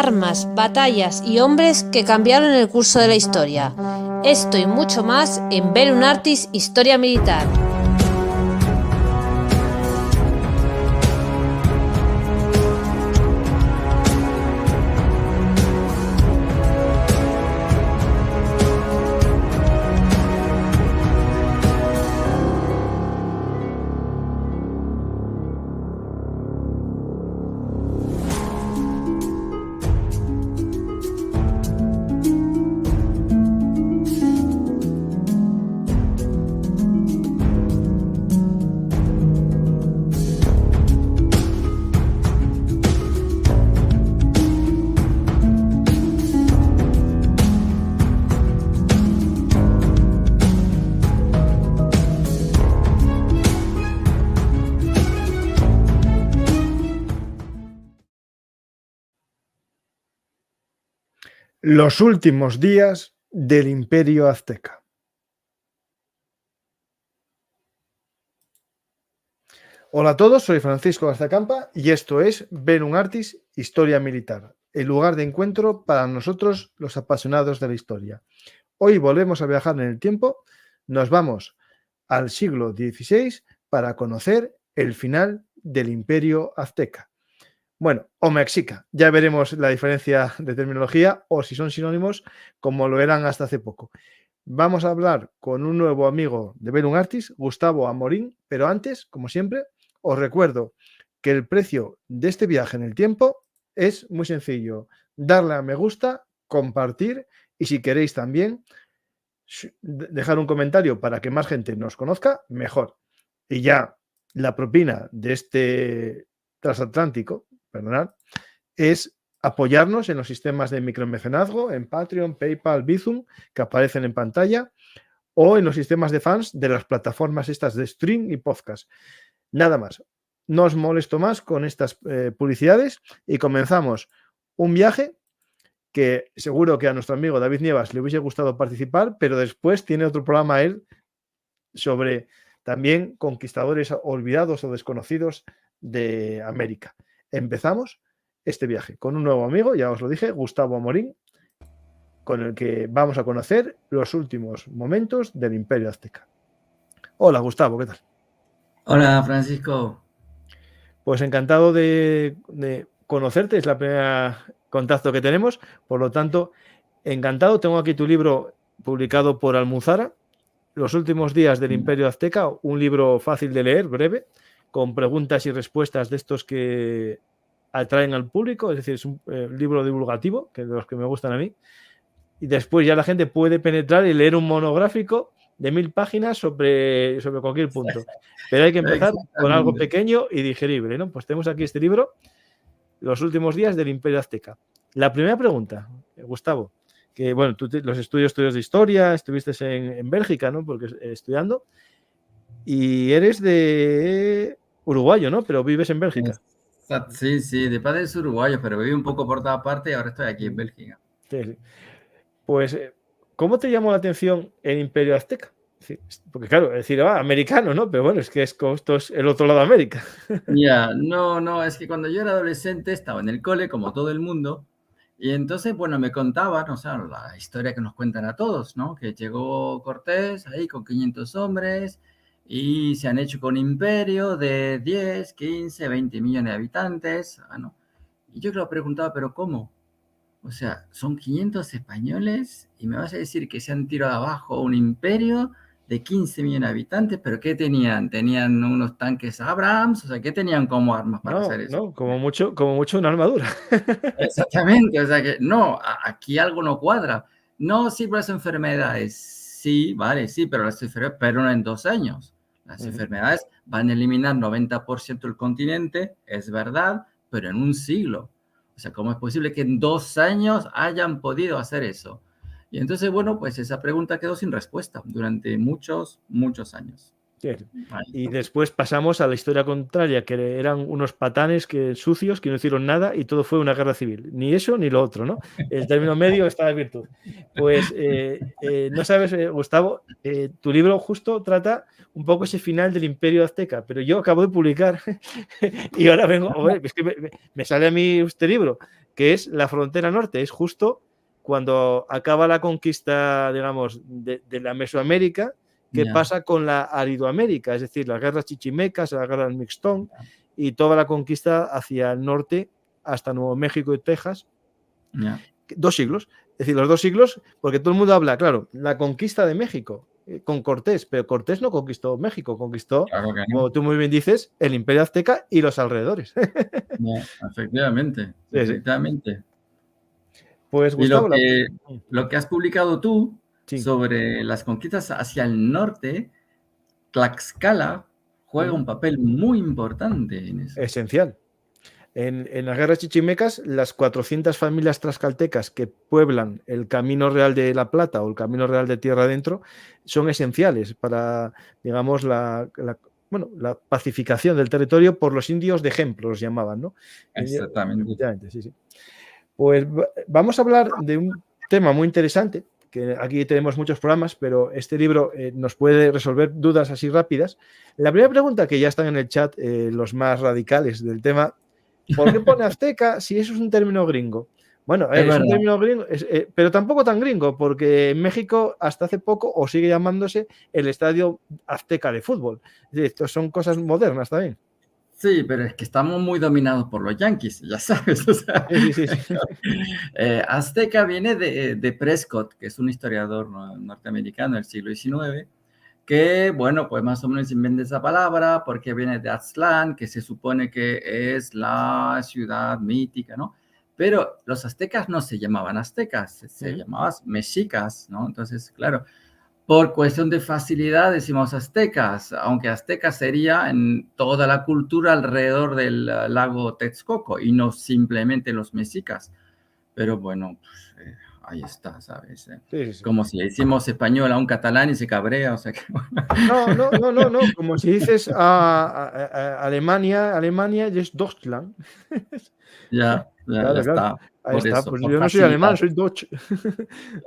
armas, batallas y hombres que cambiaron el curso de la historia. Esto y mucho más en Bellum Artis Historia Militar. Los últimos días del Imperio Azteca. Hola a todos, soy Francisco García Campa y esto es Bellum Artis Historia Militar, el lugar de encuentro para nosotros los apasionados de la historia. Hoy volvemos a viajar en el tiempo, nos vamos al siglo XVI para conocer el final del Imperio Azteca. Bueno, o mexica, ya veremos la diferencia de terminología o si son sinónimos como lo eran hasta hace poco. Vamos a hablar con un nuevo amigo de Bellum Artis, Gustavo Amorín, pero antes, como siempre, os recuerdo que el precio de este viaje en el tiempo es muy sencillo. Darle a me gusta, compartir y si queréis también dejar un comentario para que más gente nos conozca, mejor. Y ya la propina de este transatlántico, perdonad, es apoyarnos en los sistemas de micromecenazgo, en Patreon, PayPal, Bizum, que aparecen en pantalla, o en los sistemas de fans de las plataformas estas de stream y podcast. Nada más. No os molesto más con estas publicidades y comenzamos un viaje que seguro que a nuestro amigo David Nievas le hubiese gustado participar, pero después tiene otro programa él sobre también conquistadores olvidados o desconocidos de América. Empezamos este viaje con un nuevo amigo, ya os lo dije, Gustavo Amorín, con el que vamos a conocer los últimos momentos del Imperio Azteca. Hola Gustavo, ¿qué tal? Hola Francisco. Pues encantado de conocerte, es la primera contacto que tenemos, por lo tanto, encantado. Tengo aquí tu libro publicado por Almuzara, Los últimos días del Imperio Azteca, un libro fácil de leer, breve, con preguntas y respuestas de estos que atraen al público, es decir, es un libro divulgativo, que de los que me gustan a mí, y después ya la gente puede penetrar y leer un monográfico de 1000 páginas sobre cualquier punto. Pero hay que empezar con algo pequeño y digerible, ¿no? Pues tenemos aquí este libro, Los últimos días del Imperio Azteca. La primera pregunta, Gustavo, que bueno, tú los estudios de historia, estuviste en Bélgica, ¿no? Porque estudiando, y eres de uruguayo, ¿no? Pero vives en Bélgica. Sí, de padres uruguayos, pero viví un poco por toda parte y ahora estoy aquí en Bélgica. Sí. Pues, ¿cómo te llamó la atención el Imperio Azteca? Porque claro, decir, americano, ¿no? Pero bueno, es que esto es el otro lado de América. Ya, no, es que cuando yo era adolescente estaba en el cole, como todo el mundo, y entonces, bueno, me contaban, o sea, la historia que nos cuentan a todos, ¿no? Que llegó Cortés ahí con 500 hombres y se han hecho con un imperio de 10, 15, 20 millones de habitantes, ¿no? Y yo lo preguntaba, ¿pero cómo? O sea, son 500 españoles y me vas a decir que se han tirado abajo un imperio de 15 millones de habitantes, pero ¿qué tenían? ¿Tenían unos tanques Abrams? O sea, ¿qué tenían como armas para hacer eso? No, como mucho una armadura. Exactamente, o sea que no, aquí algo no cuadra. No, sí, por las enfermedades, sí, vale, sí, pero las enfermedades, pero no en 2 años. Las enfermedades van a eliminar 90% del continente, es verdad, pero en un siglo. O sea, ¿cómo es posible que en 2 años hayan podido hacer eso? Y entonces, bueno, pues esa pregunta quedó sin respuesta durante muchos años. Y después pasamos a la historia contraria, que eran unos patanes sucios que no hicieron nada y todo fue una guerra civil. Ni eso ni lo otro, ¿no? El término medio está de virtud. Pues no sabes, Gustavo, tu libro justo trata un poco ese final del Imperio Azteca, pero yo acabo de publicar y ahora vengo, es que me sale a mí este libro que es la frontera norte, es justo cuando acaba la conquista, digamos, de la Mesoamérica, que pasa con la Aridoamérica, es decir, las guerras chichimecas, las guerras mixtón y toda la conquista hacia el norte hasta Nuevo México y Texas. 2 siglos, es decir, los 2 siglos, porque todo el mundo habla, claro, la conquista de México con Cortés, pero Cortés no conquistó México, conquistó, claro que no, como tú muy bien dices, el Imperio Azteca y los alrededores. Efectivamente, sí, efectivamente. Sí. Pues Gustavo, y lo que has publicado tú sobre las conquistas hacia el norte, Tlaxcala juega un papel muy importante en eso. Esencial. En las guerras chichimecas, las 400 familias tlaxcaltecas que pueblan el Camino Real de la Plata o el Camino Real de Tierra Adentro son esenciales para, digamos, la pacificación del territorio por los indios de ejemplo, los llamaban, ¿no? Exactamente. Sí. Pues vamos a hablar de un tema muy interesante, que aquí tenemos muchos programas, pero este libro nos puede resolver dudas así rápidas. La primera pregunta, que ya están en el chat los más radicales del tema: ¿por qué pone azteca si eso es un término gringo? Bueno, es un término gringo, pero tampoco tan gringo, porque en México hasta hace poco o sigue llamándose el Estadio Azteca de fútbol. Esto son cosas modernas también. Sí, pero es que estamos muy dominados por los yanquis, ya sabes. O sea, sí. Azteca viene de Prescott, que es un historiador norteamericano del siglo XIX, que, bueno, pues más o menos inventa esa palabra porque viene de Aztlán, que se supone que es la ciudad mítica, ¿no? Pero los aztecas no se llamaban aztecas, se llamaban mexicas, ¿no? Entonces, claro, por cuestión de facilidad decimos aztecas, aunque aztecas sería en toda la cultura alrededor del lago Texcoco y no simplemente los mexicas. Pero bueno, pues, ahí está, ¿sabes? Sí. Como si decimos español a un catalán y se cabrea, o sea que... No, como si dices a Alemania y es Deutschland. Ya está. Ahí está, pues yo no soy alemán, soy Deutsch.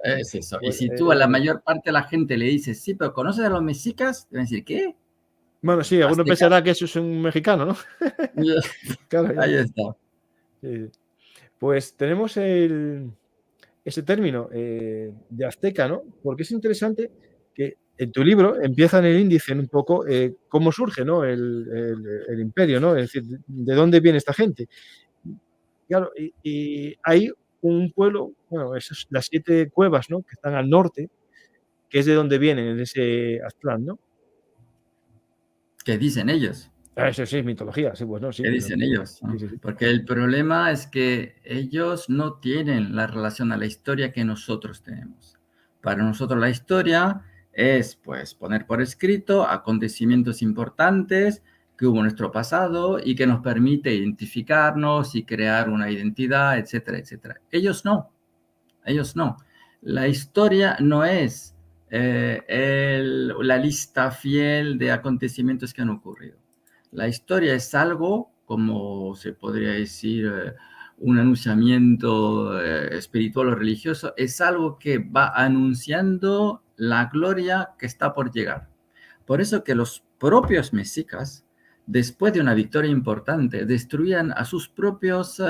Es eso. Y si tú a la mayor parte de la gente le dices, sí, pero ¿conoces a los mexicas? Te van a decir, ¿qué? Bueno, sí, alguno pensará que eso es un mexicano, ¿no? Claro, ahí está. Sí. Pues tenemos ese término de azteca, ¿no? Porque es interesante que en tu libro empieza en el índice un poco cómo surge, ¿no? el imperio, ¿no? Es decir, ¿de dónde viene esta gente? Claro, y hay un pueblo, bueno, las 7 cuevas, ¿no? Que están al norte, que es de donde vienen, en ese Aztlán, ¿no? ¿Qué dicen ellos? Eso sí, es mitología, sí, pues no, sí. ¿Qué dicen ellos? ¿No? Sí. Porque el problema es que ellos no tienen la relación a la historia que nosotros tenemos. Para nosotros la historia es, pues, poner por escrito acontecimientos importantes que hubo en nuestro pasado y que nos permite identificarnos y crear una identidad, etcétera, etcétera. Ellos no. La historia no es la lista fiel de acontecimientos que han ocurrido. La historia es algo, como se podría decir, un anunciamiento espiritual o religioso, es algo que va anunciando la gloria que está por llegar. Por eso que los propios mexicas, después de una victoria importante, destruían a sus propios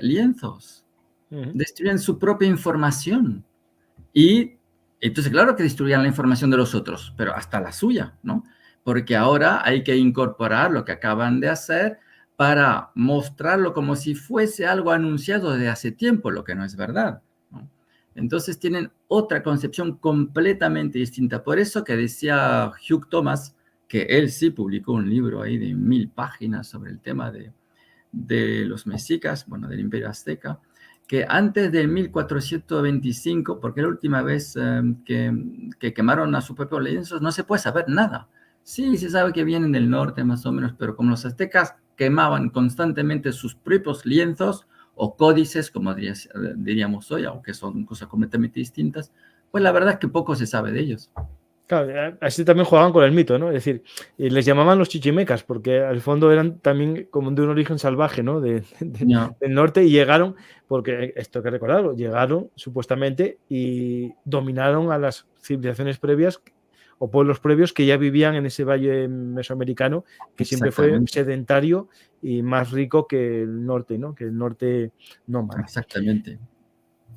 lienzos, destruían su propia información. Y entonces, claro que destruían la información de los otros, pero hasta la suya, ¿no? Porque ahora hay que incorporar lo que acaban de hacer para mostrarlo como si fuese algo anunciado desde hace tiempo, lo que no es verdad, ¿no? Entonces tienen otra concepción completamente distinta. Por eso que decía Hugh Thomas, que él sí publicó un libro ahí de 1000 páginas sobre el tema de los mexicas, bueno, del Imperio Azteca, que antes del 1425, porque la última vez que quemaron a sus propios lienzos, no se puede saber nada. Sí, se sabe que vienen del norte más o menos, pero como los aztecas quemaban constantemente sus propios lienzos o códices, como diríamos hoy, aunque son cosas completamente distintas, pues la verdad es que poco se sabe de ellos. Claro, así también jugaban con el mito, ¿no? Es decir, les llamaban los chichimecas porque al fondo eran también como de un origen salvaje, ¿no? Del norte, y llegaron, porque esto hay que recordarlo, llegaron supuestamente y dominaron a las civilizaciones previas o pueblos previos que ya vivían en ese valle mesoamericano, que siempre fue Exactamente, sedentario y más rico que el norte, ¿no? Que el norte nómada. exactamente.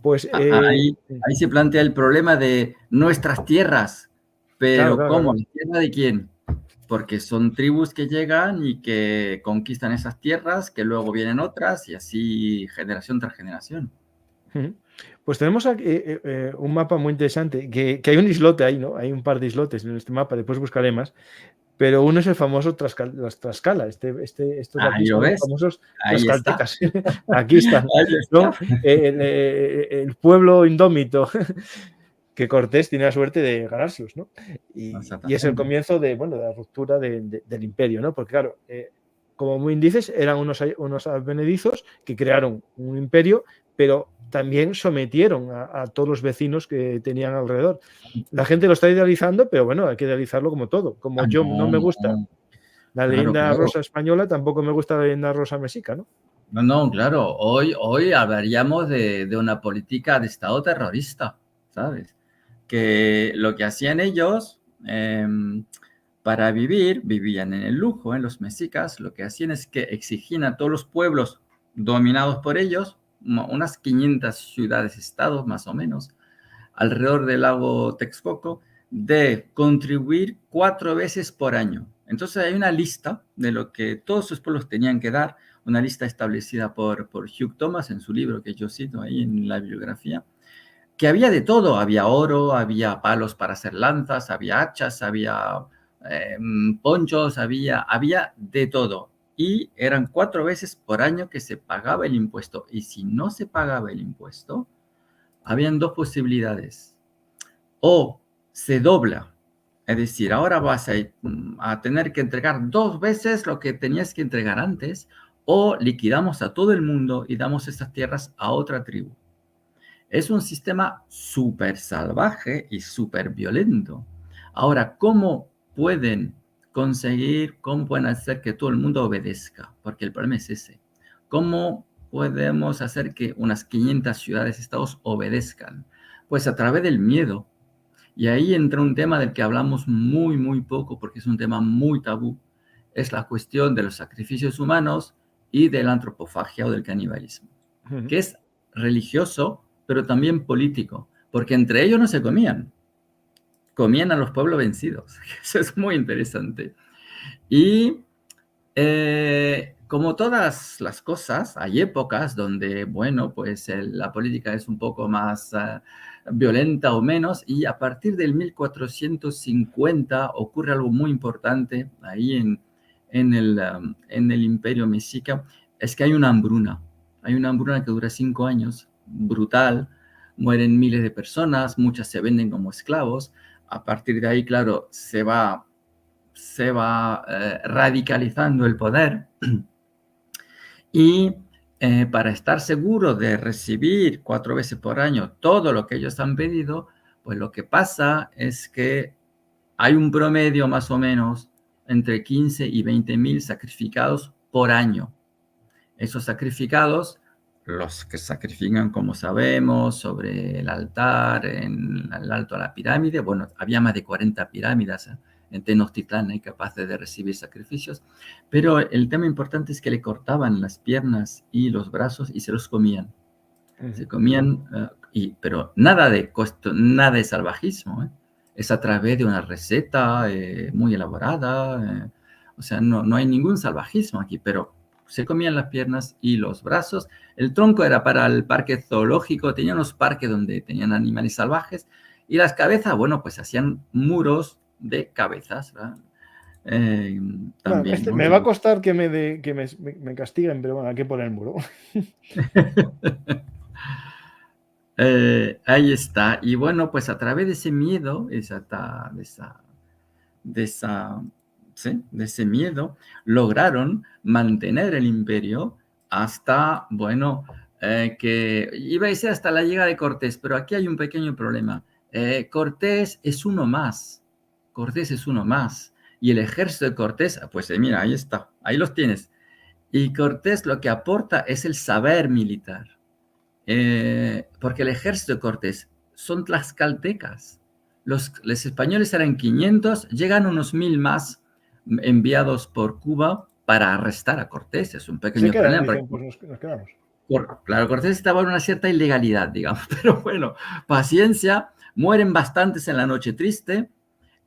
Pues Ahí se plantea el problema de nuestras tierras, claro, pero claro, ¿cómo? claro. ¿La tierra de quién? Porque son tribus que llegan y que conquistan esas tierras, que luego vienen otras y así generación tras generación. Ujú. Pues tenemos aquí, un mapa muy interesante, que hay un islote ahí, ¿no? Hay un par de islotes en este mapa, después buscaré más, pero uno es el famoso las Tlaxcala. Estos de aquí Ahí lo son los ves, famosos ahí está, tlaxcaltecas. Aquí están, ahí ¿no? está. El pueblo indómito que Cortés tiene la suerte de ganárselos, ¿no? Y es el Exactamente. comienzo de, bueno, de la ruptura del imperio, ¿no? Porque claro, como muy dices, eran unos advenedizos que crearon un imperio, pero también sometieron a todos los vecinos que tenían alrededor. La gente lo está idealizando, pero bueno, hay que idealizarlo como todo. Como Ah, yo no no, me gusta no, la claro, leyenda claro. rosa española, tampoco me gusta la leyenda rosa mexica, ¿no? No, no, claro, hoy hablaríamos de una política de Estado terrorista, ¿sabes? Que lo que hacían ellos para vivir, vivían en el lujo, en los mexicas, lo que hacían es que exigían a todos los pueblos dominados por ellos, unas 500 ciudades-estados más o menos, alrededor del lago Texcoco, de contribuir 4 veces por año. Entonces hay una lista de lo que todos sus pueblos tenían que dar, una lista establecida por Hugh Thomas en su libro que yo cito ahí en la bibliografía, que había de todo, había oro, había palos para hacer lanzas, había hachas, había ponchos, había de todo. Y eran 4 veces por año que se pagaba el impuesto. Y si no se pagaba el impuesto, habían dos posibilidades. O se dobla, es decir, ahora vas a tener que entregar 2 veces lo que tenías que entregar antes, o liquidamos a todo el mundo y damos estas tierras a otra tribu. Es un sistema súper salvaje y súper violento. Ahora, cómo pueden hacer que todo el mundo obedezca? Porque el problema es ese. ¿Cómo podemos hacer que unas 500 ciudades-estados obedezcan? Pues a través del miedo. Y ahí entra un tema del que hablamos muy, muy poco, porque es un tema muy tabú. Es la cuestión de los sacrificios humanos y de la antropofagia o del canibalismo, Ujú. que es religioso, pero también político, porque entre ellos no se comían a los pueblos vencidos. Eso es muy interesante. Y como todas las cosas, hay épocas donde, bueno, pues la política es un poco más violenta o menos, y a partir del 1450 ocurre algo muy importante ahí en el Imperio Mexica, es que hay una hambruna que dura 5 años, brutal, mueren miles de personas, muchas se venden como esclavos, a partir de ahí, claro, se va radicalizando el poder y para estar seguro de recibir 4 veces por año todo lo que ellos han pedido, pues lo que pasa es que hay un promedio más o menos entre 15 y 20 mil sacrificados por año. Esos sacrificados, los que sacrifican, como sabemos, sobre el altar, en el alto a la pirámide, bueno, había más de 40 pirámides en Tenochtitlán capaces de recibir sacrificios, pero el tema importante es que le cortaban las piernas y los brazos y se los comían. Se Ujú. comían, pero nada de salvajismo, ¿eh? Es a través de una receta muy elaborada, o sea, no hay ningún salvajismo aquí, pero se comían las piernas y los brazos. El tronco era para el parque zoológico, tenían unos parques donde tenían animales salvajes, y las cabezas, bueno, pues hacían muros de cabezas, ¿verdad? Eh, Bueno, también, ¿no? me va a costar que me castiguen, pero bueno, hay que poner el muro. Ahí está. Y bueno, pues a través de ese miedo, de esa, ¿sí? De ese miedo, lograron mantener el imperio hasta, bueno, que iba a decir hasta la llegada de Cortés, pero aquí hay un pequeño problema. Cortés es uno más. Cortés es uno más. Y el ejército de Cortés, pues mira, ahí está, ahí los tienes. Y Cortés lo que aporta es el saber militar, porque el ejército de Cortés son tlaxcaltecas. los españoles eran 500, llegan unos 1000 más enviados por Cuba para arrestar a Cortés. Es un Se pequeño quedan, problema. dicen, pues nos quedamos. Claro, Cortés estaba en una cierta ilegalidad, digamos, pero bueno, paciencia, mueren bastantes en la noche triste,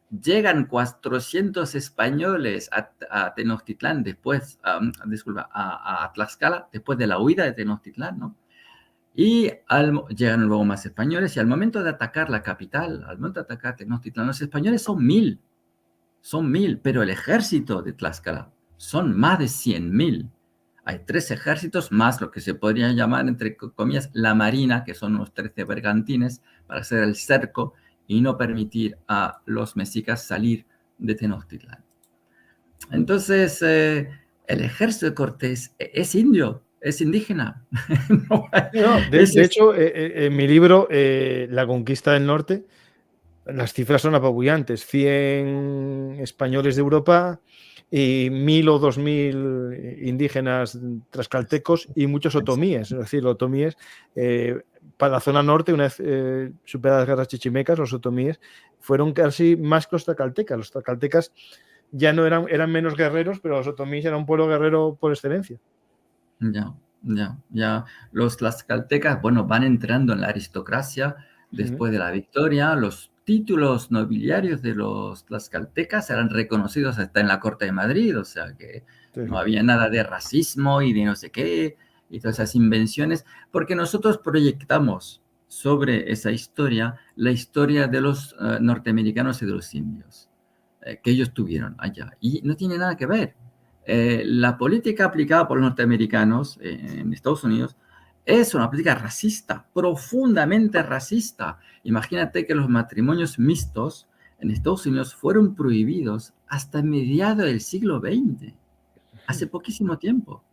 llegan 400 españoles a Tenochtitlán después, disculpa, a Tlaxcala, después de la huida de Tenochtitlán, ¿no? Y llegan luego más españoles y al momento de atacar la capital, al momento de atacar Tenochtitlán, los españoles son 1000, pero el ejército de Tlaxcala son más de 100.000. Hay 3 ejércitos más lo que se podría llamar, entre comillas, la marina, que son unos 13 bergantines, para hacer el cerco y no permitir a los mexicas salir de Tenochtitlán. Entonces, el ejército de Cortés es indio, es indígena. De hecho, en mi libro, La conquista del norte, las cifras son apabullantes. 100 españoles de Europa y 1000 o 2000 indígenas tlaxcaltecos y muchos otomíes. Es decir, los otomíes, para la zona norte, una vez superadas las guerras chichimecas, los otomíes fueron casi más que los tlaxcaltecas. Los tlaxcaltecas ya no eran menos guerreros, pero los otomíes eran un pueblo guerrero por excelencia. Ya. Los tlaxcaltecas, bueno, van entrando en la aristocracia después de la victoria. Los títulos nobiliarios de los tlaxcaltecas eran reconocidos hasta en la Corte de Madrid, o sea que no había nada de racismo y de no sé qué, y todas esas invenciones, porque nosotros proyectamos sobre esa historia la historia de los norteamericanos y de los indios que ellos tuvieron allá, y no tiene nada que ver. La política aplicada por los norteamericanos en Estados Unidos es una política racista, profundamente racista. Imagínate que los matrimonios mixtos en Estados Unidos fueron prohibidos hasta mediados del siglo XX, hace poquísimo tiempo.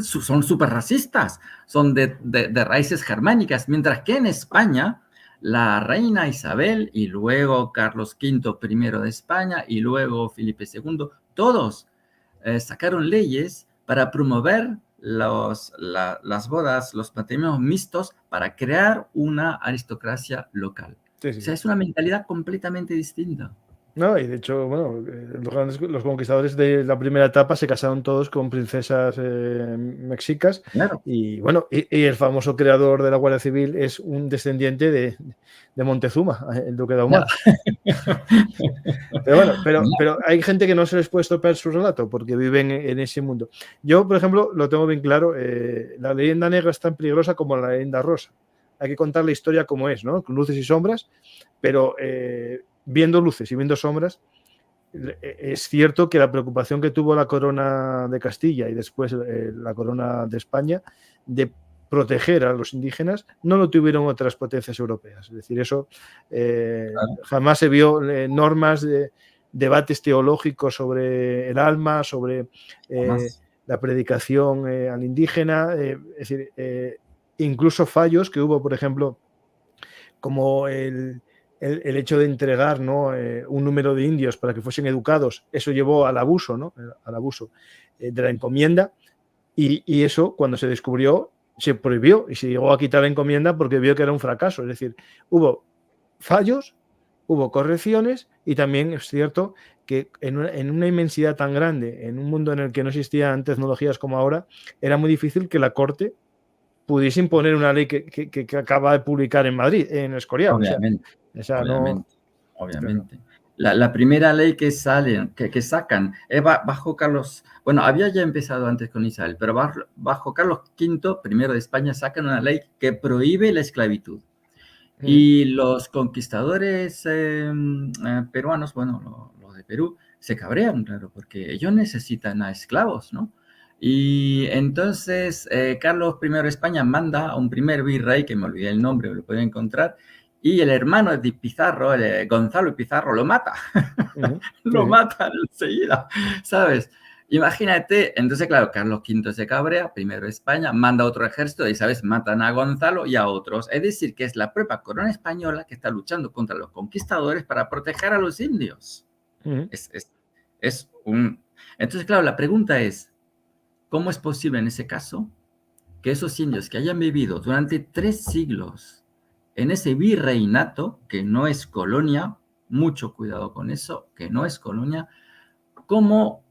Son súper racistas, son de raíces germánicas, mientras que en España la reina Isabel y luego Carlos V I de España y luego Felipe II, todos sacaron leyes para promover las bodas, los matrimonios mixtos, para crear una aristocracia local. O sea, es una mentalidad completamente distinta. No, y de hecho, bueno, los conquistadores de la primera etapa se casaron todos con princesas mexicas. Claro. Y bueno, y el famoso creador de la Guardia Civil es un descendiente de Montezuma, el duque de Ahumada. Pero bueno, pero hay gente que no se les puede estropear su relato porque viven en ese mundo. Yo, por ejemplo, lo tengo bien claro, la leyenda negra es tan peligrosa como la leyenda rosa. Hay que contar la historia como es, ¿no? Con luces y sombras, pero viendo luces y viendo sombras, es cierto que la preocupación que tuvo la corona de Castilla y después la corona de España de proteger a los indígenas no lo tuvieron otras potencias europeas. Es decir, eso jamás se vio normas debates teológicos sobre el alma, sobre la predicación al indígena, es decir, incluso fallos que hubo, por ejemplo, como el hecho de entregar, ¿no? Un número de indios para que fuesen educados, eso llevó al abuso, ¿no? Al abuso de la encomienda, y eso, cuando se descubrió, se prohibió y se llegó a quitar la encomienda porque vio que era un fracaso. Es decir, hubo fallos, hubo correcciones, y también es cierto que en una inmensidad tan grande, en un mundo en el que no existían tecnologías como ahora, era muy difícil que la corte pudiese imponer una ley que acaba de publicar en Madrid, en Escorial. Obviamente. Obviamente. La primera ley que sacan es bajo Carlos, bueno, había ya empezado antes con Isabel, pero bajo Carlos V, primero de España, sacan una ley que prohíbe la esclavitud. Y los conquistadores peruanos, bueno, los de Perú, se cabrean, claro, porque ellos necesitan a esclavos, ¿no? Y entonces Carlos I de España manda a un primer virrey, que me olvidé el nombre, lo pueden encontrar, y el hermano de Pizarro, Gonzalo Pizarro, lo mata. Lo matan enseguida, ¿sabes? Imagínate, entonces, claro, Carlos V se cabrea, primero España, manda otro ejército y, ¿sabes? Matan a Gonzalo y a otros. Es decir, que es la propia corona española que está luchando contra los conquistadores para proteger a los indios. Entonces, claro, la pregunta es, ¿cómo es posible en ese caso que esos indios que hayan vivido durante 3 siglos en ese virreinato, que no es colonia, mucho cuidado con eso, que no es colonia, como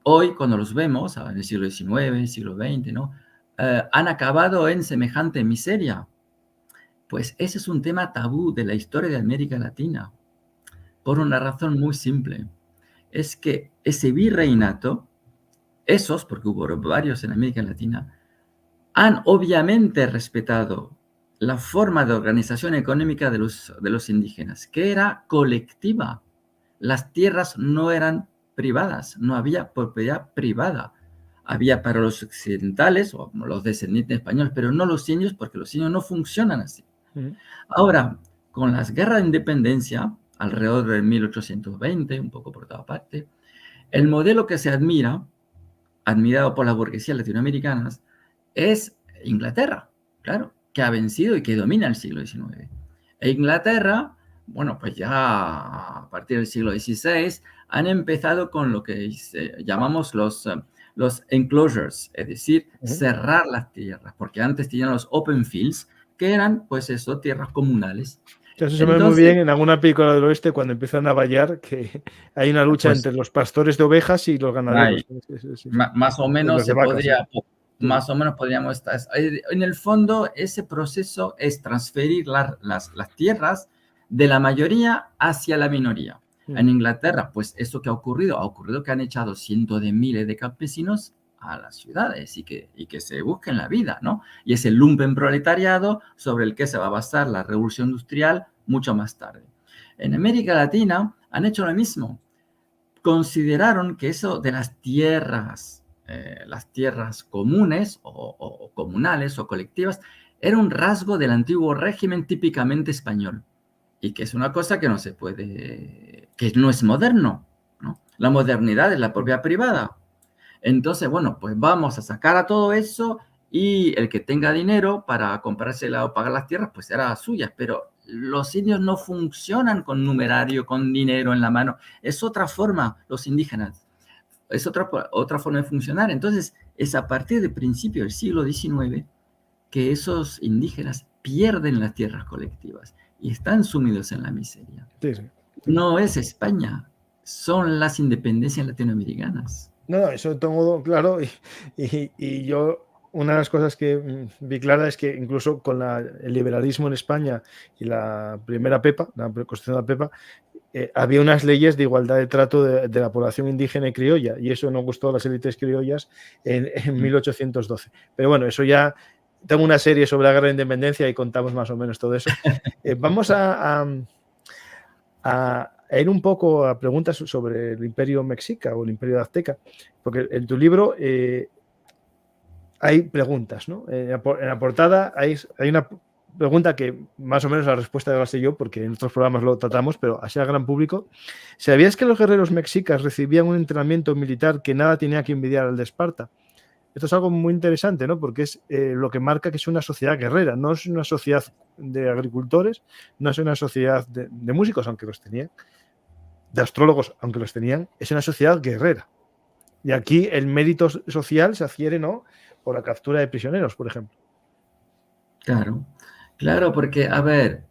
hoy cuando los vemos, en el siglo XIX, siglo XX, ¿no? Han acabado en semejante miseria. Pues ese es un tema tabú de la historia de América Latina, por una razón muy simple. Es que ese virreinato, esos, porque hubo varios en América Latina, han obviamente respetado la forma de organización económica de los indígenas, que era colectiva. Las tierras no eran privadas, no había propiedad privada. Había para los occidentales o los descendientes españoles, pero no los indios, porque los indios no funcionan así. Ahora, con las guerras de independencia, alrededor de 1820, un poco por toda parte, el modelo que se admirado por las burguesías latinoamericanas, es Inglaterra, claro, que ha vencido y que domina el siglo XIX. E Inglaterra, bueno, pues ya a partir del siglo XVI han empezado con lo que llamamos los enclosures, es decir, cerrar las tierras, porque antes tenían los open fields, que eran, pues eso, tierras comunales. Eso se ve muy bien en alguna película del oeste cuando empiezan a vallar, que hay una lucha entre los pastores de ovejas y los ganaderos. Más o menos se podría... Más o menos podríamos estar... En el fondo, ese proceso es transferir las tierras de la mayoría hacia la minoría. En Inglaterra, pues eso que ha ocurrido que han echado cientos de miles de campesinos a las ciudades y que se busquen la vida, ¿no? Y es el lumpenproletariado sobre el que se va a basar la revolución industrial mucho más tarde. En América Latina han hecho lo mismo. Consideraron que eso de las tierras comunes o comunales o colectivas era un rasgo del antiguo régimen típicamente español y que es una cosa que no se puede, que no es moderno, ¿no? La modernidad es la propiedad privada. Entonces, bueno, pues vamos a sacar a todo eso y el que tenga dinero para comprársela o pagar las tierras, pues será suya, pero los indios no funcionan con numerario, con dinero en la mano. Es otra forma, los indígenas. Es otra forma de funcionar. Entonces, es a partir del principio del siglo XIX que esos indígenas pierden las tierras colectivas y están sumidos en la miseria. Sí. No es España, son las independencias latinoamericanas. No, eso tengo claro y yo... Una de las cosas que vi clara es que incluso con el liberalismo en España y la primera PEPA, la Constitución de la PEPA, había unas leyes de igualdad de trato de la población indígena y criolla, y eso no gustó a las élites criollas en 1812. Pero bueno, eso ya... Tengo una serie sobre la guerra de independencia y contamos más o menos todo eso. Vamos a ir un poco a preguntas sobre el Imperio Mexica o el Imperio Azteca, porque en tu libro... hay preguntas, ¿no? En la portada hay una pregunta que más o menos la respuesta la sé yo, porque en otros programas lo tratamos, pero así al gran público. ¿Sabías que los guerreros mexicas recibían un entrenamiento militar que nada tenía que envidiar al de Esparta? Esto es algo muy interesante, ¿no? Porque es lo que marca que es una sociedad guerrera, no es una sociedad de agricultores, no es una sociedad de músicos, aunque los tenían, de astrólogos, aunque los tenían, es una sociedad guerrera. Y aquí el mérito social se adquiere, ¿no?, por la captura de prisioneros, por ejemplo. Claro, porque, a ver,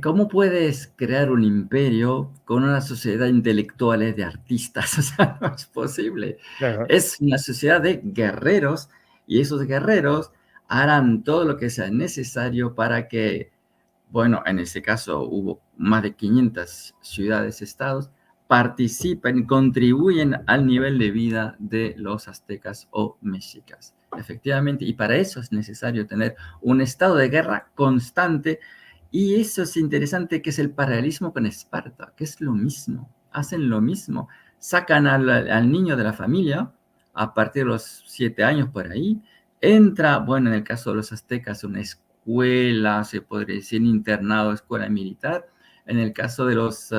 ¿cómo puedes crear un imperio con una sociedad de intelectuales, de artistas? O sea, no es posible. Claro. Es una sociedad de guerreros y esos guerreros harán todo lo que sea necesario para que, bueno, en ese caso hubo más de 500 ciudades-estados, participen, contribuyen al nivel de vida de los aztecas o mexicas. Efectivamente, y para eso es necesario tener un estado de guerra constante, y eso es interesante, que es el paralelismo con Esparta, que es lo mismo, hacen lo mismo, sacan al niño de la familia a partir de los 7 años por ahí, entra, bueno, en el caso de los aztecas, una escuela, se podría decir internado, escuela militar, en el caso de los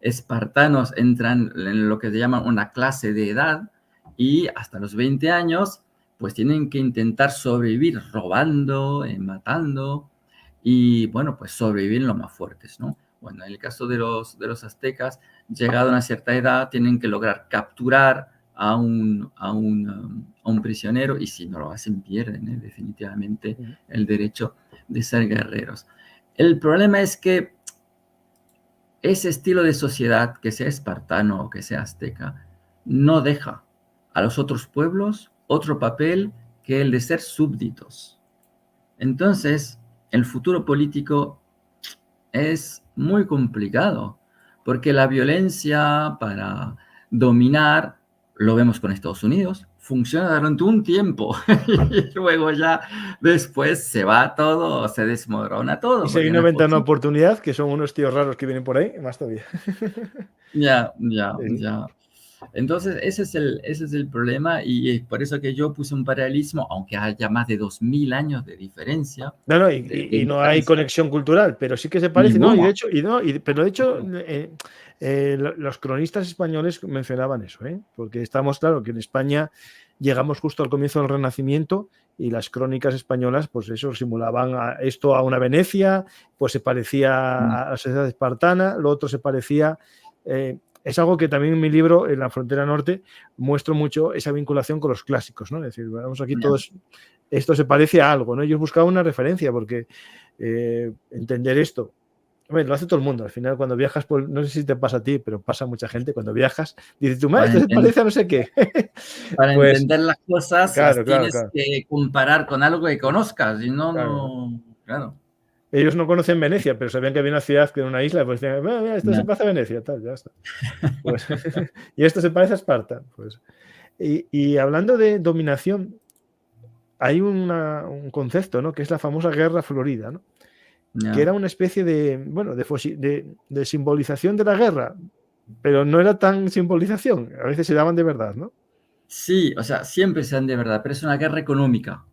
espartanos entran en lo que se llama una clase de edad y hasta los 20 años pues tienen que intentar sobrevivir robando, matando y bueno, pues sobrevivir los más fuertes, ¿no? Bueno, en el caso de los aztecas, llegado a una cierta edad, tienen que lograr capturar a un prisionero y si no lo hacen pierden definitivamente el derecho de ser guerreros. El problema es que ese estilo de sociedad, que sea espartano o que sea azteca, no deja a los otros pueblos otro papel que el de ser súbditos. Entonces, el futuro político es muy complicado, porque la violencia para dominar, lo vemos con Estados Unidos, funciona durante un tiempo y luego ya después se va todo, se desmorona todo. Y si hay Porque una no es ventana de posible. oportunidad, que son unos tíos raros que vienen por ahí, más todavía. Ya. Sí. Entonces, ese es el problema y es por eso que yo puse un paralelismo, aunque haya más de 2000 años de diferencia, No, no, de y no hay distancia, conexión cultural, pero sí que se parece, ¿no? Y de ninguna. hecho, pero de hecho, los cronistas españoles mencionaban eso, ¿eh? Porque estamos, claro, que en España llegamos justo al comienzo del Renacimiento y las crónicas españolas, pues eso, simulaban esto a una Venecia, pues se parecía a la sociedad espartana, lo otro se parecía. Es algo que también en mi libro, en la frontera norte, muestro mucho esa vinculación con los clásicos, ¿no? Es decir, vamos aquí Ya. todos, esto se parece a algo, ¿no? Ellos buscaban una referencia porque entender esto, bueno, lo hace todo el mundo. Al final, cuando viajas, por, no sé si te pasa a ti, pero pasa a mucha gente, cuando viajas, dices tú, Para, esto se enten- parece a no sé qué. para Pues, entender las cosas las claro, claro, tienes claro, que comparar con algo que conozcas, y claro. claro. Ellos no conocen Venecia, pero sabían que había una ciudad que era una isla, pues decían, mira, esto se Ya. parece a Venecia, tal, ya está. Pues, y esto se parece a Esparta. Pues. Y hablando de dominación, hay un concepto, ¿no? Que es la famosa Guerra Florida, ¿no? Que Ya. era una especie de, bueno, de simbolización de la guerra, pero no era tan simbolización, a veces se daban de verdad, ¿no? Sí, o sea, siempre se dan de verdad, pero es una guerra económica.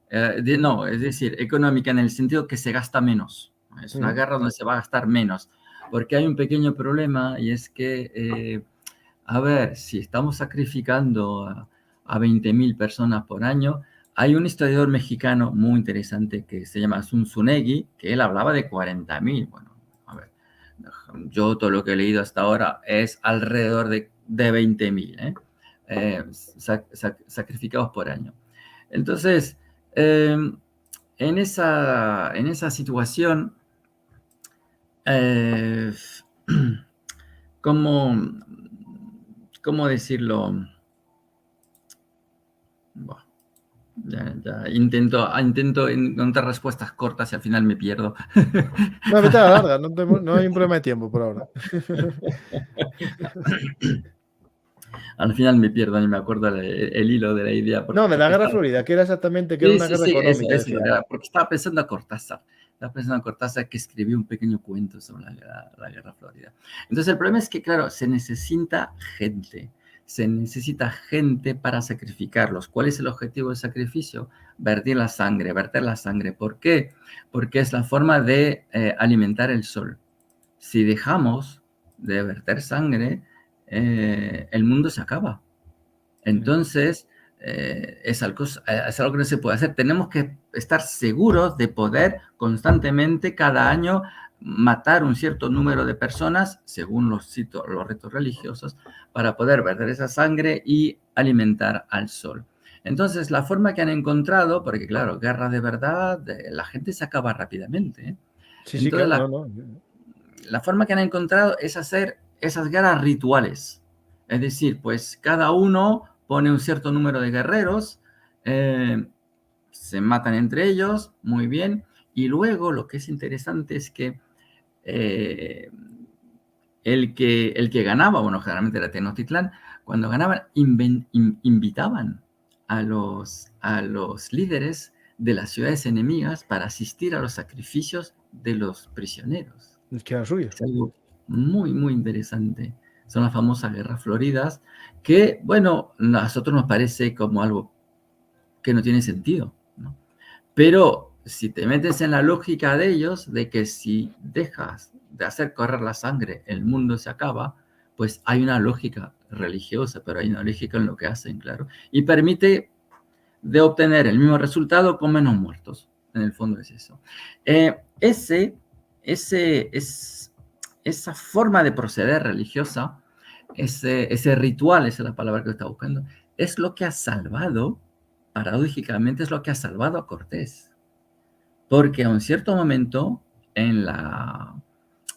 No, es decir, económica en el sentido que se gasta menos. Es una guerra donde se va a gastar menos, porque hay un pequeño problema y es que, a ver, si estamos sacrificando a 20.000 personas por año, hay un historiador mexicano muy interesante que se llama Zunzunegui, que él hablaba de 40.000. Bueno, a ver, yo todo lo que he leído hasta ahora es alrededor de 20.000, sacrificados por año. Entonces, en esa situación, eh, ¿cómo, cómo decirlo? Buah, ya intento encontrar respuestas cortas y al final me pierdo. No, vete a la larga, no hay un problema de tiempo por ahora. Al final me pierdo, ni me acuerdo el hilo de la idea. No, de la Porque Guerra estaba, Florida, que era exactamente, que era sí, una sí, guerra sí, eso, económica, eso, decían. porque estaba pensando a Cortázar. Estaba pensando a Cortázar, que escribió un pequeño cuento sobre la Guerra Florida. Entonces el problema es que, claro, se necesita gente para sacrificarlos. ¿Cuál es el objetivo del sacrificio? Verter la sangre. ¿Por qué? Porque es la forma de alimentar el sol. Si dejamos de verter sangre, el mundo se acaba. Entonces, es algo que no se puede hacer. Tenemos que estar seguros de poder constantemente, cada año, matar un cierto número de personas, según los ritos religiosos, para poder verter esa sangre y alimentar al sol. Entonces, la forma que han encontrado, porque claro, guerra de verdad, la gente se acaba rápidamente, ¿eh? Sí, sí, Entonces, claro, la, no. la forma que han encontrado es hacer esas guerras rituales. Es decir, pues cada uno pone un cierto número de guerreros, se matan entre ellos, muy bien, y luego lo que es interesante es que eh, el que ganaba, bueno, generalmente era Tenochtitlán, cuando ganaban invitaban a los líderes de las ciudades enemigas para asistir a los sacrificios de los prisioneros. Es que eran suyos. Es algo muy, muy interesante. Son las famosas guerras floridas que, bueno, a nosotros nos parece como algo que no tiene sentido, ¿no? Pero si te metes en la lógica de ellos, de que si dejas de hacer correr la sangre, el mundo se acaba, pues hay una lógica religiosa, pero hay una lógica en lo que hacen, claro, y permite de obtener el mismo resultado con menos muertos. En el fondo es eso. Esa forma de proceder religiosa, ese ritual, esa es la palabra que está buscando, es lo que ha salvado, paradójicamente, es lo que ha salvado a Cortés. Porque a un cierto momento en la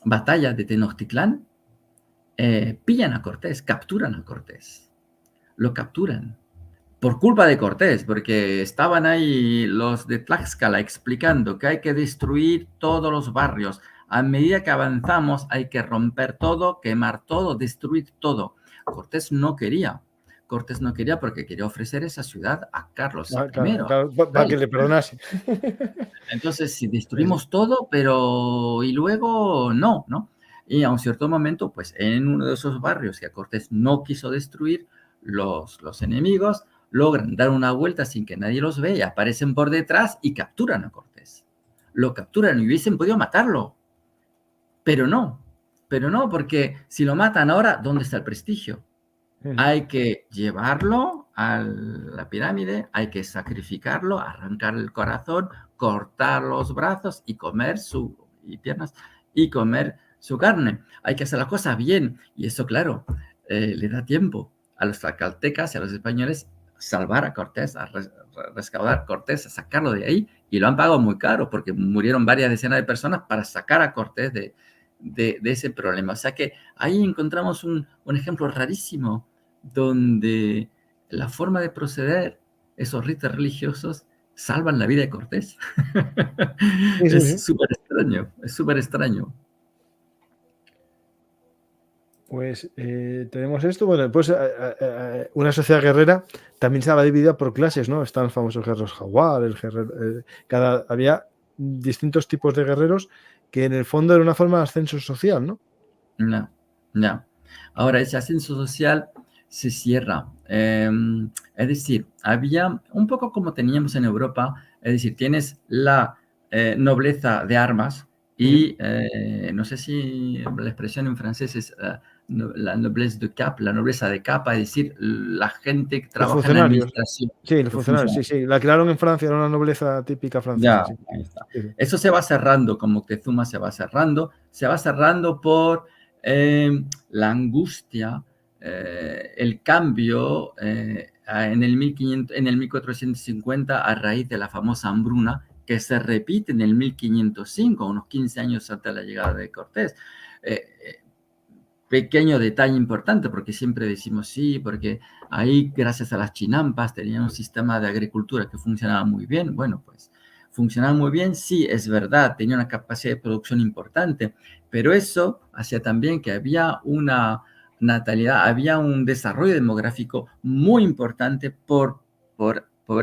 batalla de Tenochtitlán, pillan a Cortés, capturan a Cortés, lo capturan por culpa de Cortés, porque estaban ahí los de Tlaxcala explicando que hay que destruir todos los barrios. A medida que avanzamos hay que romper todo, quemar todo, destruir todo. Cortés no quería. Cortés no quería porque quería ofrecer esa ciudad a Carlos I. Para que le perdonase. Entonces, si destruimos todo, pero y luego no, ¿no? Y a un cierto momento, pues en uno de esos barrios que Cortés no quiso destruir, los enemigos logran dar una vuelta sin que nadie los vea, aparecen por detrás y capturan a Cortés. Lo capturan y hubiesen podido matarlo, pero no, porque si lo matan ahora, ¿dónde está el prestigio? Hay que llevarlo a la pirámide, hay que sacrificarlo, arrancar el corazón, cortar los brazos y comer y piernas y comer su carne. Hay que hacer las cosas bien y eso, claro, le da tiempo a los tlaxcaltecas y a los españoles salvar a Cortés, a rescatar a Cortés, a sacarlo de ahí, y lo han pagado muy caro porque murieron varias decenas de personas para sacar a Cortés de ese problema. O sea que ahí encontramos un ejemplo rarísimo donde la forma de proceder, esos ritos religiosos, salvan la vida de Cortés. Sí. Es súper extraño, es súper extraño. Pues tenemos esto. Bueno, después una sociedad guerrera también estaba dividida por clases, ¿no? Están los famosos guerreros jaguar, había distintos tipos de guerreros que en el fondo era una forma de ascenso social, ¿no? No. Ahora, ese ascenso social se cierra. Es decir, había un poco como teníamos en Europa, es decir, tienes la nobleza de armas y no sé si la expresión en francés es la noblesse de cap, la nobleza de capa, es decir, la gente que trabaja en la administración. Sí, los funcionarios, sí. La crearon en Francia, era una nobleza típica francesa. Ya, ahí está. Eso se va cerrando, como que Zuma se va cerrando por la angustia, el cambio en el 1450 a raíz de la famosa hambruna que se repite en el 1505, unos 15 años antes de la llegada de Cortés. Pequeño detalle importante, porque siempre decimos sí, porque ahí, gracias a las chinampas, tenían un sistema de agricultura que funcionaba muy bien. Bueno, pues funcionaba muy bien, sí, es verdad, tenía una capacidad de producción importante, pero eso hacía también que había una natalidad, había un desarrollo demográfico muy importante por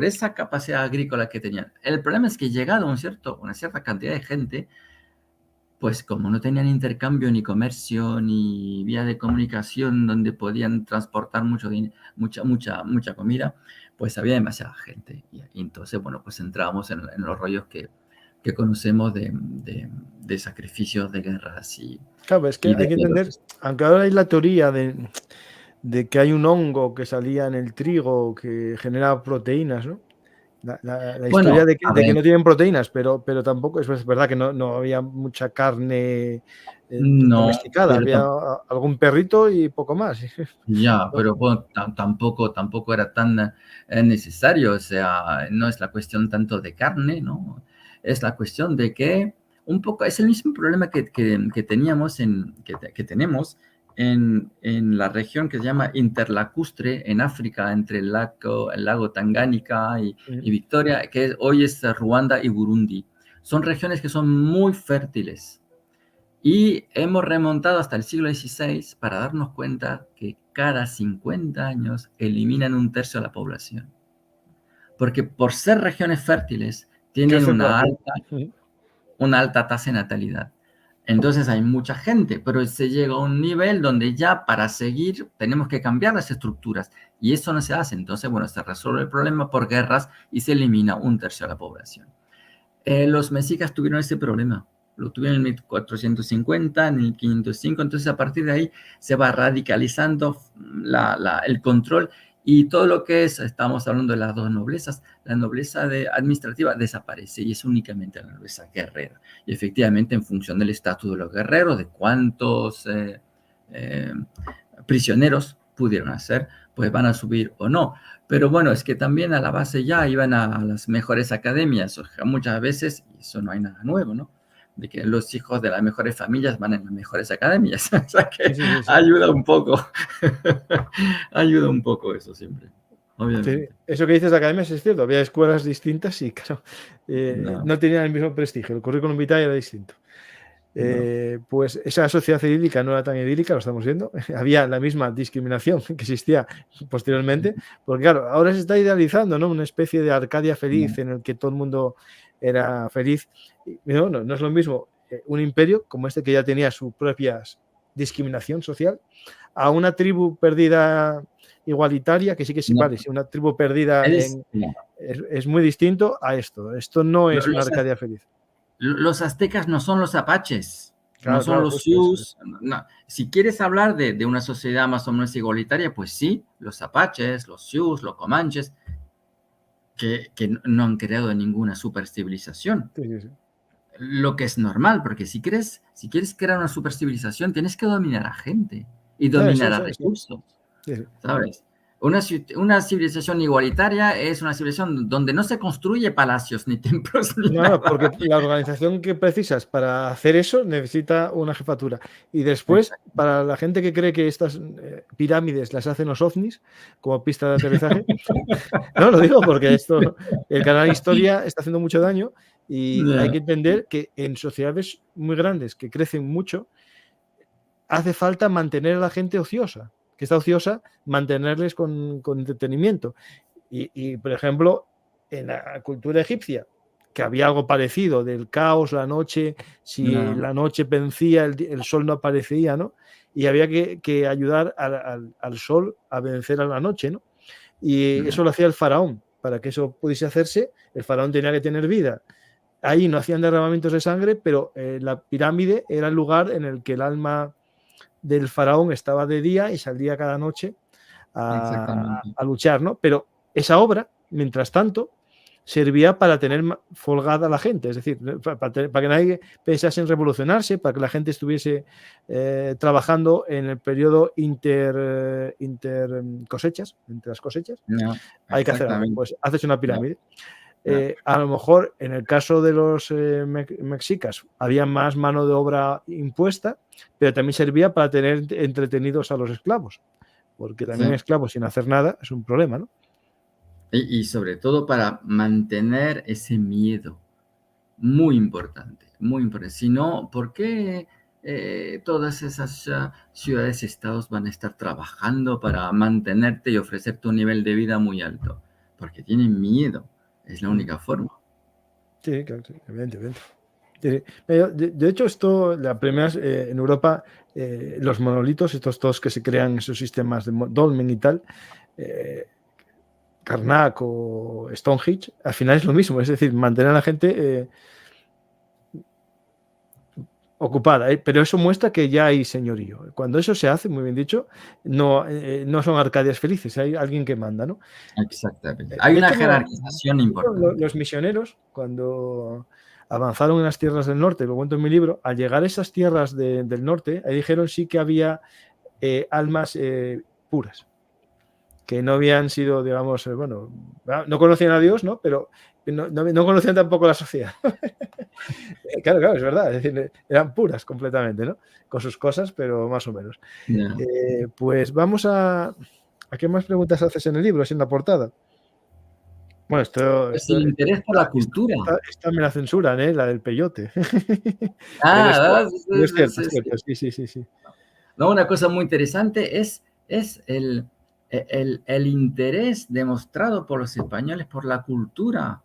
esa capacidad agrícola que tenían. El problema es que llegado a una cierta cantidad de gente, pues como no tenían intercambio, ni comercio, ni vía de comunicación donde podían transportar mucha comida, pues había demasiada gente. Y entonces, bueno, pues entrábamos en los rollos que conocemos de sacrificios, de guerras y... Claro, es que hay que entender, aunque ahora hay la teoría de que hay un hongo que salía en el trigo que genera proteínas, ¿no? La historia de que no tienen proteínas, pero tampoco es verdad que no había mucha carne domesticada, había algún perrito y poco más. Ya, pero bueno, tampoco era tan necesario, o sea, no es la cuestión tanto de carne, ¿no? Es la cuestión de que un poco, es el mismo problema que teníamos que tenemos en la región que se llama Interlacustre, en África, entre el lago Tangánica y Victoria, que hoy es Ruanda y Burundi. Son regiones que son muy fértiles y hemos remontado hasta el siglo XVI para darnos cuenta que cada 50 años eliminan un tercio de la población. Porque por ser regiones fértiles tienen una alta tasa de natalidad. Entonces hay mucha gente, pero se llega a un nivel donde ya para seguir tenemos que cambiar las estructuras y eso no se hace. Entonces, bueno, se resuelve el problema por guerras y se elimina un tercio de la población. Los mexicas tuvieron ese problema. Lo tuvieron en 1450, en 1505, entonces a partir de ahí se va radicalizando el control y todo lo que estamos hablando de las dos noblezas, la nobleza administrativa desaparece y es únicamente la nobleza guerrera. Y efectivamente en función del estatus de los guerreros, de cuántos prisioneros pudieron hacer, pues van a subir o no. Pero bueno, es que también a la base ya iban a las mejores academias, muchas veces, y eso no hay nada nuevo, ¿no? de que los hijos de las mejores familias van en las mejores academias. O sea que Sí, sí, sí, sí. ayuda un poco. Ayuda un poco eso siempre, Sí, obviamente. eso que dices de academias es cierto. Había escuelas distintas y, claro, No, no tenían el mismo prestigio. El currículum vitae era distinto. no. Pues esa sociedad idílica no era tan idílica, lo estamos viendo. Había la misma discriminación que existía posteriormente, porque claro, ahora se está idealizando, ¿no? Una especie de Arcadia feliz en el que todo el mundo era feliz. Y, no es lo mismo un imperio como este que ya tenía su propia discriminación social, a una tribu perdida igualitaria, que sí, No, vale, si una tribu perdida no. es muy distinto a esto. Esto no es una Los, Arcadia feliz. los aztecas no son los apaches, no Claro, son claro, los justo eso. sioux. No. Si quieres hablar de una sociedad más o menos igualitaria, pues sí, los apaches, los sioux, los comanches, que no han creado ninguna supercivilización. Sí, sí, sí. Lo que es normal, porque si quieres crear una supercivilización, tienes que dominar a gente y dominar a Eso. recursos, Sí, sí. ¿sabes? Una civilización igualitaria es una civilización donde no se construye palacios ni templos ni No, porque nada. la organización que precisas para hacer eso necesita una jefatura. Y después, Exacto. para la gente que cree que estas pirámides las hacen los ovnis como pista de aterrizaje, no lo digo porque el canal Historia está haciendo mucho daño y hay Yeah, que entender que en sociedades muy grandes que crecen mucho, hace falta mantener a la gente ociosa, que está ociosa, mantenerles con entretenimiento. Y, por ejemplo, en la cultura egipcia, que había algo parecido del caos, la noche, si no, la noche vencía, el sol no aparecía, ¿no? Y había que ayudar al sol a vencer a la noche, ¿no? Y no, eso lo hacía el faraón. Para que eso pudiese hacerse, el faraón tenía que tener vida. Ahí no hacían derramamientos de sangre, pero la pirámide era el lugar en el que el alma del faraón estaba de día y salía cada noche exactamente. a luchar, ¿no? Pero esa obra, mientras tanto, servía para tener folgada a la gente, es decir, para que nadie pensase en revolucionarse, para que la gente estuviese trabajando en el periodo inter cosechas, entre las cosechas, No, hay que hacer algo, exactamente. pues haces una No, pirámide. no. A lo mejor en el caso de los mexicas había más mano de obra impuesta, pero también servía para tener entretenidos a los esclavos, porque también Sí. esclavos sin hacer nada es un problema, ¿no? Y sobre todo para mantener ese miedo. Muy importante, muy importante. Si no, ¿por qué todas esas ciudades, estados van a estar trabajando para mantenerte y ofrecerte un nivel de vida muy alto? Porque tienen miedo, es la única forma. Sí, claro, sí, evidentemente. Sí, de hecho, esto, la primera, en Europa, los monolitos, estos todos que se crean, esos sistemas de dolmen y tal, eh, Karnak o Stonehenge, al final es lo mismo, es decir, mantener a la gente ocupada, pero eso muestra que ya hay señorío. Cuando eso se hace, muy bien dicho, no son Arcadias felices, hay alguien que manda, ¿no? Exactamente. Hay De una hecho, jerarquización importante. los misioneros, cuando avanzaron en las tierras del norte, lo cuento en mi libro, al llegar a esas tierras del norte, ahí dijeron sí que había almas puras, que no habían sido, digamos, bueno, no conocían a Dios, ¿no? Pero no conocían tampoco la sociedad. Claro, es verdad, es decir, eran puras completamente, ¿no? Con sus cosas, pero más o menos. Yeah. Pues vamos a... ¿A qué más preguntas haces en el libro, así en la portada? Bueno, Es el interés por la cultura. esta me la censuran, ¿eh? La del peyote. Ah, Pero es ¿verdad? cierto, es cierto. Sí. No, una cosa muy interesante es el interés demostrado por los españoles por la cultura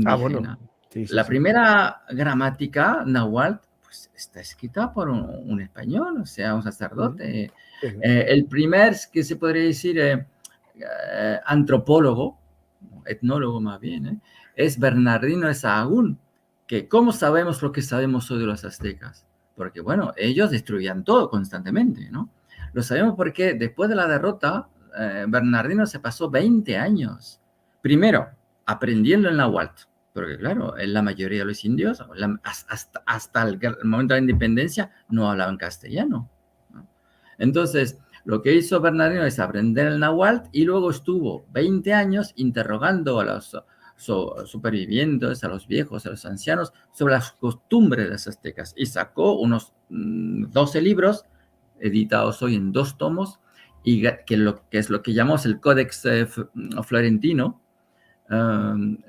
Ah, bueno. indígena. Sí. La primera gramática náhuatl pues, está escrita por un español, o sea, un sacerdote. Sí. El primer, que se podría decir, antropólogo, etnólogo más bien, es Bernardino de Sahagún, que ¿cómo sabemos lo que sabemos hoy de los aztecas? Porque, bueno, ellos destruían todo constantemente, ¿no? Lo sabemos porque después de la derrota, Bernardino se pasó 20 años, primero, aprendiendo el náhuatl, porque, claro, la mayoría de los indios, hasta el momento de la independencia, no hablaban castellano, ¿no? Entonces, lo que hizo Bernardino es aprender el náhuatl y luego estuvo 20 años interrogando a los supervivientes, a los viejos, a los ancianos, sobre las costumbres de los aztecas. Y sacó unos 12 libros, editados hoy en 2 tomos, y que es lo que llamamos el Códex Florentino,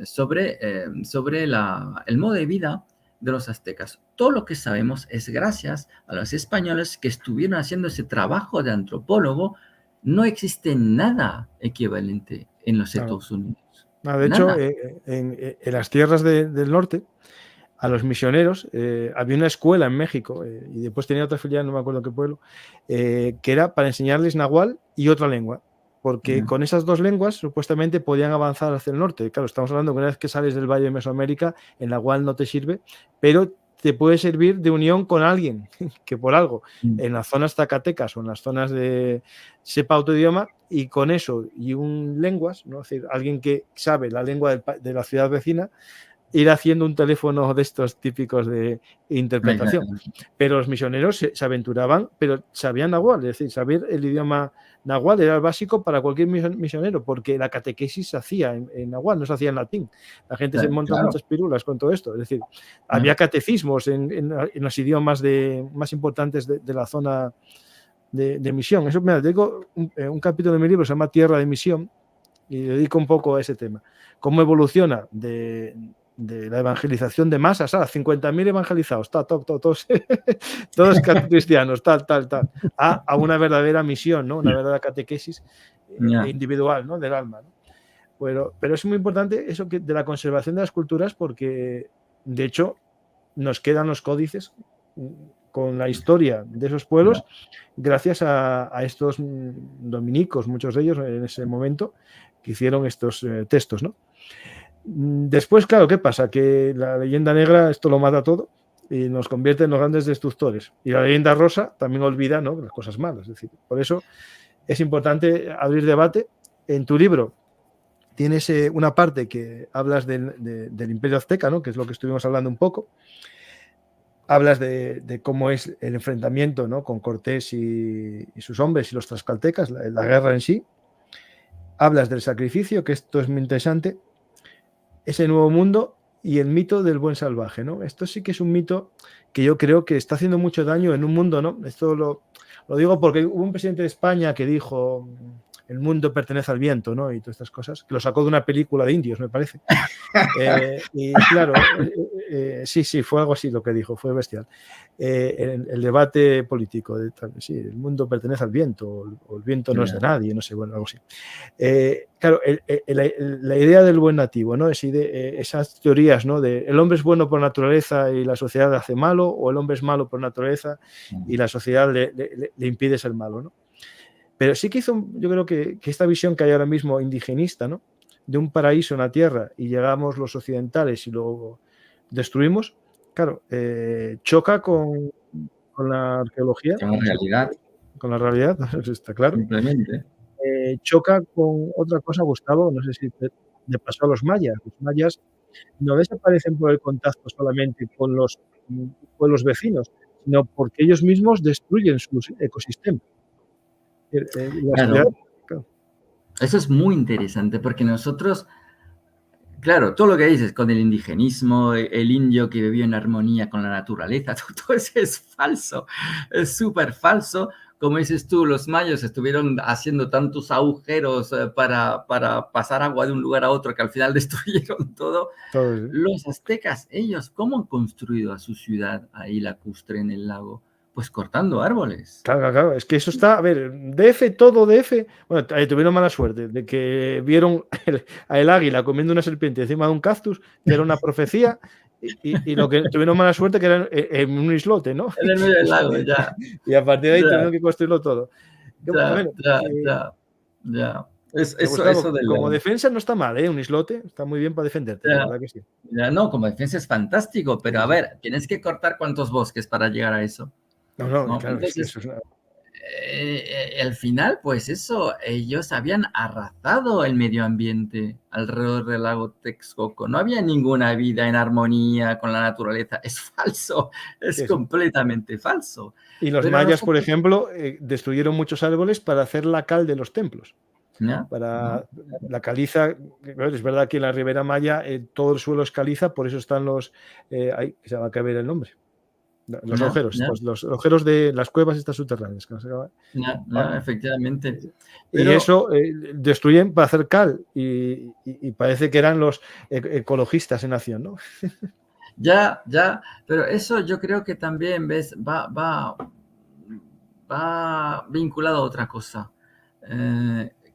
sobre el modo de vida de los aztecas. Todo lo que sabemos es gracias a los españoles que estuvieron haciendo ese trabajo de antropólogo. No existe nada equivalente en los Estados Unidos. De hecho, en las tierras del norte, a los misioneros, había una escuela en México, y después tenía otra filial, no me acuerdo qué pueblo, que era para enseñarles náhuatl y otra lengua, porque con esas 2 lenguas supuestamente podían avanzar hacia el norte. Claro, estamos hablando que una vez que sales del Valle de Mesoamérica, el náhuatl no te sirve, pero te puede servir de unión con alguien que por algo en las zonas zacatecas o en las zonas de sepa otro idioma, y con eso y lenguas, ¿no? Es decir, alguien que sabe la lengua de la ciudad vecina, ir haciendo un teléfono de estos típicos de interpretación. Pero los misioneros se aventuraban, pero sabían náhuatl, es decir, saber el idioma náhuatl era el básico para cualquier misionero, porque la catequesis se hacía en náhuatl, no se hacía en latín. La gente se monta muchas pirulas con todo esto. Es decir, había catecismos en los idiomas más importantes de la zona de misión. Eso, mira, digo, un capítulo de mi libro se llama Tierra de Misión, y dedico un poco a ese tema. Cómo evoluciona de la evangelización de masas, 50.000 evangelizados, todos cristianos, a una verdadera misión, ¿no? Una verdadera catequesis individual, ¿no? Del alma, ¿no? Pero es muy importante eso de la conservación de las culturas, porque de hecho nos quedan los códices con la historia de esos pueblos gracias a estos dominicos, muchos de ellos en ese momento, que hicieron estos textos, ¿no? Después, claro, ¿qué pasa? Que la leyenda negra esto lo mata todo y nos convierte en los grandes destructores. Y la leyenda rosa también olvida, ¿no?, las cosas malas. Es decir, por eso es importante abrir debate. En tu libro tienes una parte que hablas del Imperio Azteca, ¿no?, que es lo que estuvimos hablando un poco. Hablas de cómo es el enfrentamiento, ¿no?, con Cortés y sus hombres y los tlaxcaltecas, la guerra en sí. Hablas del sacrificio, que esto es muy interesante. Ese nuevo mundo y el mito del buen salvaje, ¿no? Esto sí que es un mito que yo creo que está haciendo mucho daño en un mundo, ¿no? Esto lo digo porque hubo un presidente de España que dijo el mundo pertenece al viento, ¿no? Y todas estas cosas, que lo sacó de una película de indios, me parece. Y claro, sí, fue algo así lo que dijo, fue bestial. El debate político, sí, el mundo pertenece al viento, o el viento no es de nadie, no sé, bueno, algo así. Claro, la idea del buen nativo, ¿no? Esas teorías, ¿no? De el hombre es bueno por naturaleza y la sociedad le hace malo, o el hombre es malo por naturaleza y la sociedad le impide ser malo, ¿no? Pero sí que hizo, yo creo que esta visión que hay ahora mismo indigenista, ¿no?, de un paraíso en la tierra, y llegamos los occidentales y lo destruimos, claro, choca con la arqueología. Con la realidad, está claro. Simplemente. Choca con otra cosa, Gustavo, no sé si le pasó a los mayas. Los mayas no desaparecen por el contacto solamente con los pueblos vecinos, sino porque ellos mismos destruyen sus ecosistemas. Claro. Eso es muy interesante, porque nosotros, claro, todo lo que dices con el indigenismo, el indio que vivió en armonía con la naturaleza, todo eso es falso, es súper falso. Como dices tú, los mayas estuvieron haciendo tantos agujeros para pasar agua de un lugar a otro que al final destruyeron todo. Los aztecas, ellos, ¿cómo han construido a su ciudad ahí lacustre en el lago? Pues cortando árboles. Claro, es que eso está, a ver, todo DF, bueno, tuvieron mala suerte de que vieron el águila comiendo una serpiente encima de un cactus, que era una profecía, y lo que tuvieron mala suerte que era en un islote, ¿no? En el medio del lago, ya. Y a partir de ahí tuvieron que construirlo todo. Ya. Gustavo, como defensa no está mal, ¿eh? Un islote está muy bien para defenderte, la verdad que sí. Ya, no, como defensa es fantástico, pero a ver, tienes que cortar cuántos bosques para llegar a eso. No, claro, entonces, es que eso es al final, pues eso, ellos habían arrasado el medio ambiente alrededor del lago Texcoco. No había ninguna vida en armonía con la naturaleza. Es falso, es completamente falso. Y los mayas, por ejemplo, destruyeron muchos árboles para hacer la cal de los templos. ¿Ya? Para la caliza, es verdad que en la Ribera Maya todo el suelo es caliza, por eso están ahí se va a caber el nombre. Los ¿Ya? agujeros, ¿Ya? los agujeros de las cuevas estas subterráneas. Que no se acaba. ¿Ya? Ah, ¿Ya? Efectivamente. y Pero eso destruyen para hacer cal y parece que eran los ecologistas en acción, ¿no? ya, pero eso yo creo que también, ¿ves? Va vinculado a otra cosa,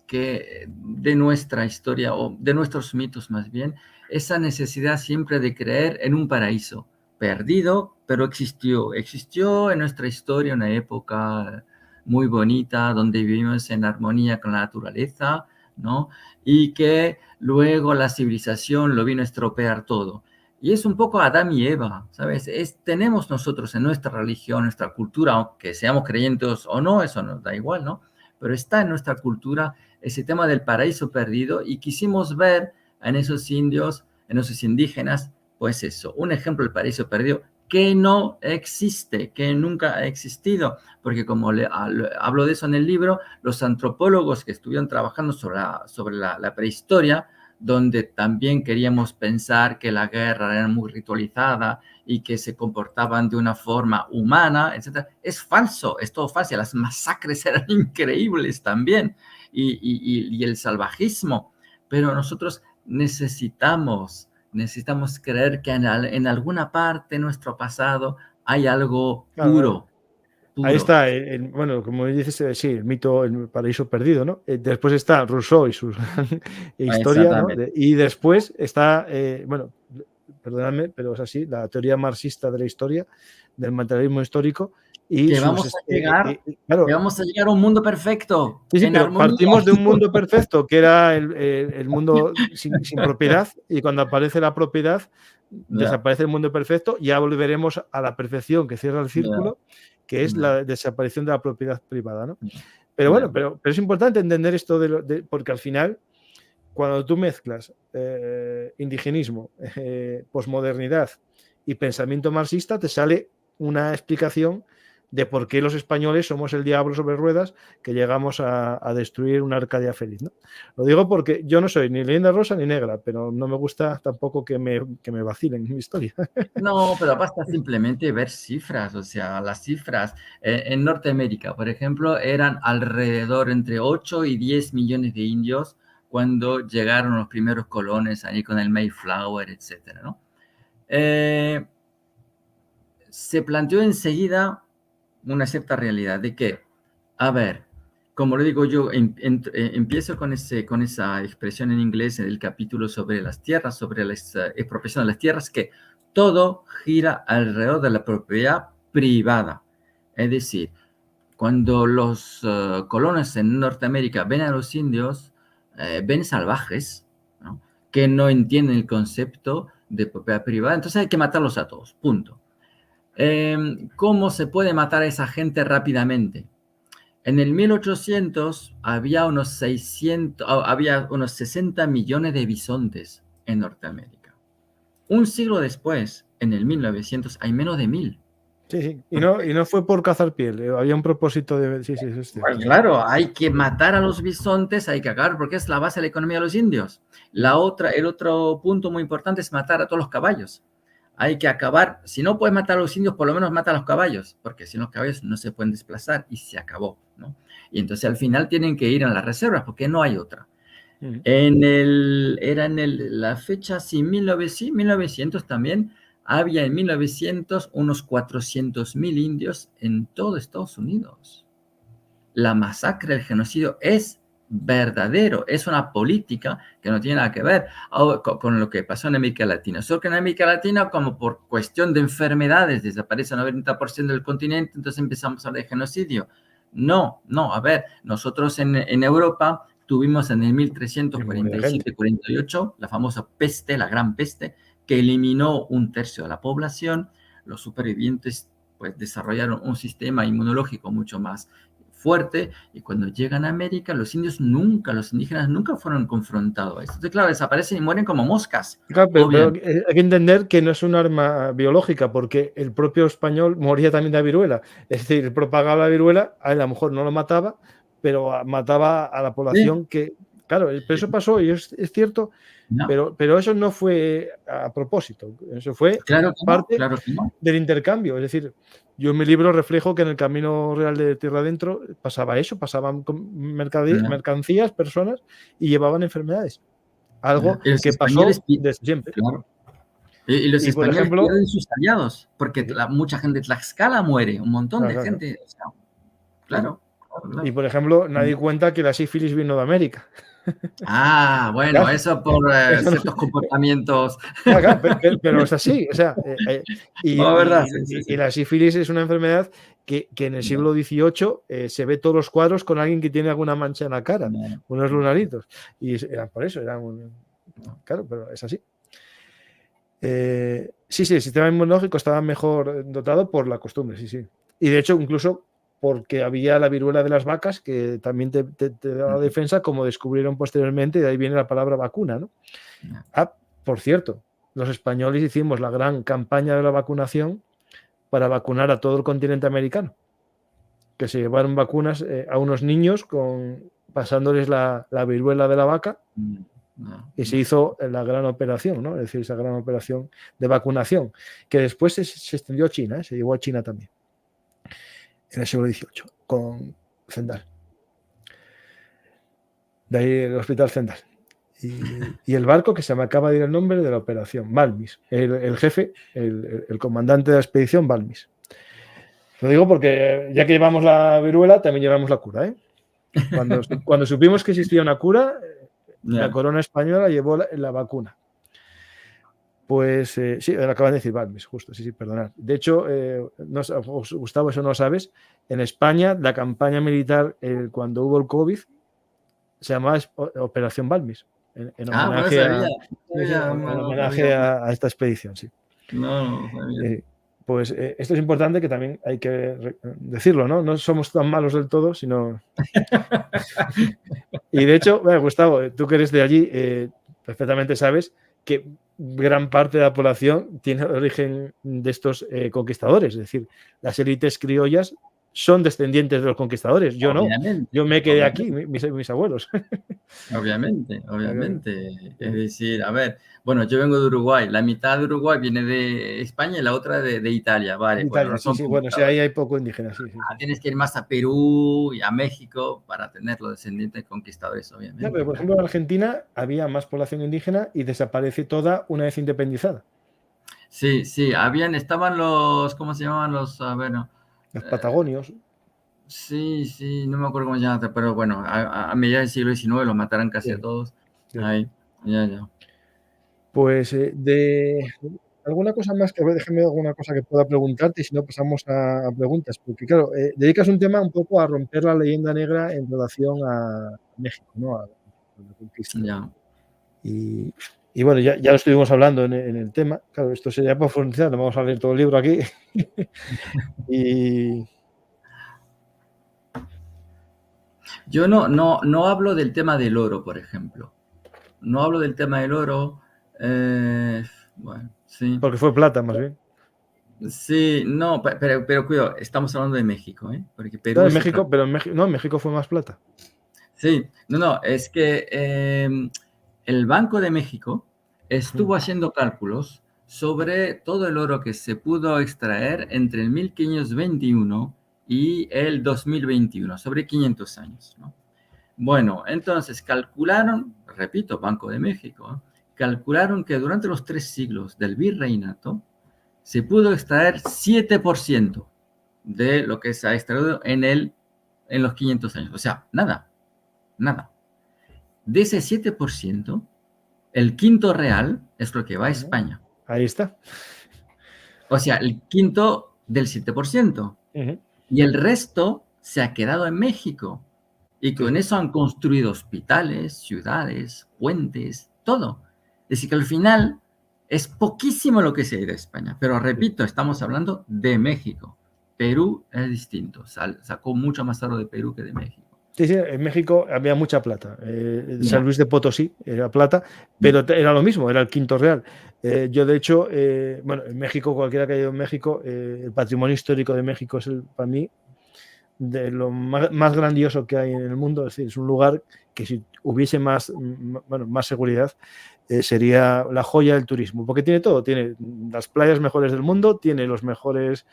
que de nuestra historia, o de nuestros mitos más bien, esa necesidad siempre de creer en un paraíso perdido, pero existió en nuestra historia una época muy bonita, donde vivimos en armonía con la naturaleza, ¿no? Y que luego la civilización lo vino a estropear todo. Y es un poco Adán y Eva, ¿sabes? Tenemos nosotros en nuestra religión, nuestra cultura, aunque seamos creyentes o no, eso nos da igual, ¿no? Pero está en nuestra cultura ese tema del paraíso perdido y quisimos ver en esos indios, en esos indígenas, pues eso, un ejemplo del paraíso perdido que no existe, que nunca ha existido, porque como hablo de eso en el libro, los antropólogos que estuvieron trabajando sobre la prehistoria, donde también queríamos pensar que la guerra era muy ritualizada y que se comportaban de una forma humana, etc. Es falso, es todo falso. Las masacres eran increíbles también y el salvajismo, pero nosotros necesitamos creer que en alguna parte de nuestro pasado hay algo Claro, ahí puro. está, bueno, como dices, sí, el mito, el paraíso perdido, ¿no? Después está Rousseau y su historia, ¿no? Exactamente. Y después está, bueno, perdóname, pero es así, la teoría marxista de la historia, del materialismo histórico y Que sus, vamos a llegar, que claro, vamos a llegar a un mundo perfecto, sí, sí, en pero armonía. partimos de un mundo perfecto, que era el mundo sin propiedad, y cuando aparece la propiedad, Ya, desaparece el mundo perfecto, ya volveremos a la perfección que cierra el ya, círculo, que es ya, la desaparición de la propiedad privada, ¿no? ya, Pero bueno, ya. pero es importante entender esto porque al final, cuando tú mezclas indigenismo, posmodernidad y pensamiento marxista, te sale una explicación de por qué los españoles somos el diablo sobre ruedas que llegamos a destruir una Arcadia feliz, ¿no? Lo digo porque yo no soy ni leyenda rosa ni negra, pero no me gusta tampoco que me vacilen mi historia. No, pero basta simplemente ver cifras, o sea, las cifras en Norteamérica, por ejemplo, eran alrededor entre 8 y 10 millones de indios cuando llegaron los primeros colones ahí con el Mayflower, etcétera, ¿no? Se planteó enseguida una cierta realidad de que, a ver, como lo digo yo, empiezo con esa expresión en inglés en el capítulo sobre las tierras, sobre la expropiación de las tierras, que todo gira alrededor de la propiedad privada. Es decir, cuando los colonos en Norteamérica ven a los indios, ven salvajes, ¿no? Que no entienden el concepto de propiedad privada, entonces hay que matarlos a todos, punto. ¿Cómo se puede matar a esa gente rápidamente? En el 1800 había unos 60 millones de bisontes en Norteamérica. Un siglo después, en el 1900, hay menos de 1000. Sí, sí. Y no fue por cazar piel, había un propósito de. Sí, sí, eso es cierto. Pues claro, hay que matar a los bisontes, hay que acabar, porque es la base de la economía de los indios. El otro punto muy importante es matar a todos los caballos. Hay que acabar, si no puedes matar a los indios, por lo menos mata a los caballos, porque si no los caballos no se pueden desplazar y se acabó, ¿no? Y entonces al final tienen que ir a las reservas, porque no hay otra. La fecha, sí, 1900 también, había en 1900 unos 400.000 indios en todo Estados Unidos. La masacre, el genocidio es verdadero, es una política que no tiene nada que ver con lo que pasó en América Latina. Solo que en América Latina, como por cuestión de enfermedades, desaparece el 90% del continente, entonces empezamos a hablar de genocidio. No, a ver, nosotros en Europa tuvimos en el 1347-48 la famosa peste, la gran peste, que eliminó un tercio de la población. Los supervivientes pues desarrollaron un sistema inmunológico mucho más fuerte, y cuando llegan a América, los indígenas nunca fueron confrontados a esto. Entonces, claro, desaparecen y mueren como moscas. Claro, pero hay que entender que no es un arma biológica, porque el propio español moría también de viruela. Es decir, propagaba la viruela, a él a lo mejor no lo mataba, pero mataba a la población que... Claro, pero eso pasó y es cierto, No. pero eso no fue a propósito, eso fue parte del intercambio. Es decir, yo en mi libro reflejo que en el Camino Real de Tierra Adentro pasaba eso, pasaban mercancías, personas y llevaban enfermedades. Algo que pasó desde siempre. Claro. Y los españoles, por ejemplo, pierden sus aliados, porque mucha gente de Tlaxcala muere, un montón de gente. O sea, claro. Y por ejemplo, nadie cuenta que la sífilis vino de América. Ah, bueno, claro. Eso por ciertos comportamientos. Claro, pero es así. O sea, y la sífilis es una enfermedad que en el siglo XVIII se ve todos los cuadros con alguien que tiene alguna mancha en la cara, unos lunaritos. Y eran por eso, claro, pero es así. Sí, el sistema inmunológico estaba mejor dotado por la costumbre, sí. Y de hecho, incluso porque había la viruela de las vacas que también te daba defensa, como descubrieron posteriormente, y de ahí viene la palabra vacuna, ¿no? Por cierto, los españoles hicimos la gran campaña de la vacunación para vacunar a todo el continente americano, que se llevaron vacunas a unos niños pasándoles la viruela de la vaca. Y se hizo la gran operación, ¿no? Es decir, esa gran operación de vacunación, que después se extendió a China, se llevó a China también, en el siglo XVIII, con Zendal. De ahí el Hospital Zendal. Y el barco, que se me acaba de ir el nombre de la operación, Balmis. El jefe, el comandante de la expedición, Balmis. Lo digo porque ya que llevamos la viruela, también llevamos la cura, ¿eh? Cuando supimos que existía una cura, la corona española llevó la vacuna. Pues sí, lo acaban de decir Balmis, justo, sí, perdonad. De hecho, Gustavo, eso no lo sabes, en España la campaña militar cuando hubo el COVID se llamaba Operación Balmis, en homenaje a esta expedición, sí. No sabía. Pues esto es importante, que también hay que decirlo, ¿no? No somos tan malos del todo, sino... Y de hecho, bueno, Gustavo, tú que eres de allí, perfectamente sabes que gran parte de la población tiene origen de estos conquistadores, es decir, las élites criollas son descendientes de los conquistadores, yo no, yo me quedé aquí, mis abuelos. Obviamente. Es decir, a ver, bueno, yo vengo de Uruguay, la mitad de Uruguay viene de España y la otra de Italia, ¿vale? Italia, bueno, sí, ahí hay poco indígena, sí. Tienes que ir más a Perú y a México para tener los descendientes de conquistadores, obviamente. No, pero por ejemplo, en Argentina había más población indígena y desaparece toda una vez independizada. Sí, estaban los, ¿cómo se llamaban los? Los patagonios. Sí, no me acuerdo cómo se llama, pero bueno, a mediados del siglo XIX los mataron casi a todos. Sí. Ahí, ya. Pues de alguna cosa más, déjame alguna cosa que pueda preguntarte, y si no pasamos a preguntas, porque claro, dedicas un tema un poco a romper la leyenda negra en relación a México, ¿no? A la conquista. Ya. Y bueno, ya lo estuvimos hablando en el tema. Claro, esto sería profundizar, no vamos a leer todo el libro aquí. Yo no hablo del tema del oro, por ejemplo. No hablo del tema del oro. Bueno, sí. Porque fue plata, más bien. Sí, no, pero cuidado, estamos hablando de México, ¿eh? Porque Perú no, en México fue más plata. Sí, no, es que el Banco de México estuvo haciendo cálculos sobre todo el oro que se pudo extraer entre el 1521 y el 2021, sobre 500 años, ¿no? Bueno, entonces calcularon, repito, Banco de México, calcularon que durante los 3 siglos del virreinato se pudo extraer 7% de lo que se ha extraído en los 500 años. O sea, nada. De ese 7%, el quinto real es lo que va a España. Ahí está. O sea, el quinto del 7%. Y el resto se ha quedado en México. Y con eso han construido hospitales, ciudades, puentes, todo. Es decir, que al final es poquísimo lo que se ha ido a España. Pero repito, estamos hablando de México. Perú es distinto. Sacó mucho más oro de Perú que de México. Sí, en México había mucha plata. San Luis de Potosí era plata, pero era lo mismo, era el quinto real. Yo, de hecho, bueno, en México, cualquiera que haya ido en México, el patrimonio histórico de México es, para mí, de lo más grandioso que hay en el mundo. Es decir, es un lugar que si hubiese más seguridad, sería la joya del turismo, porque tiene todo, tiene las playas mejores del mundo, tiene los mejores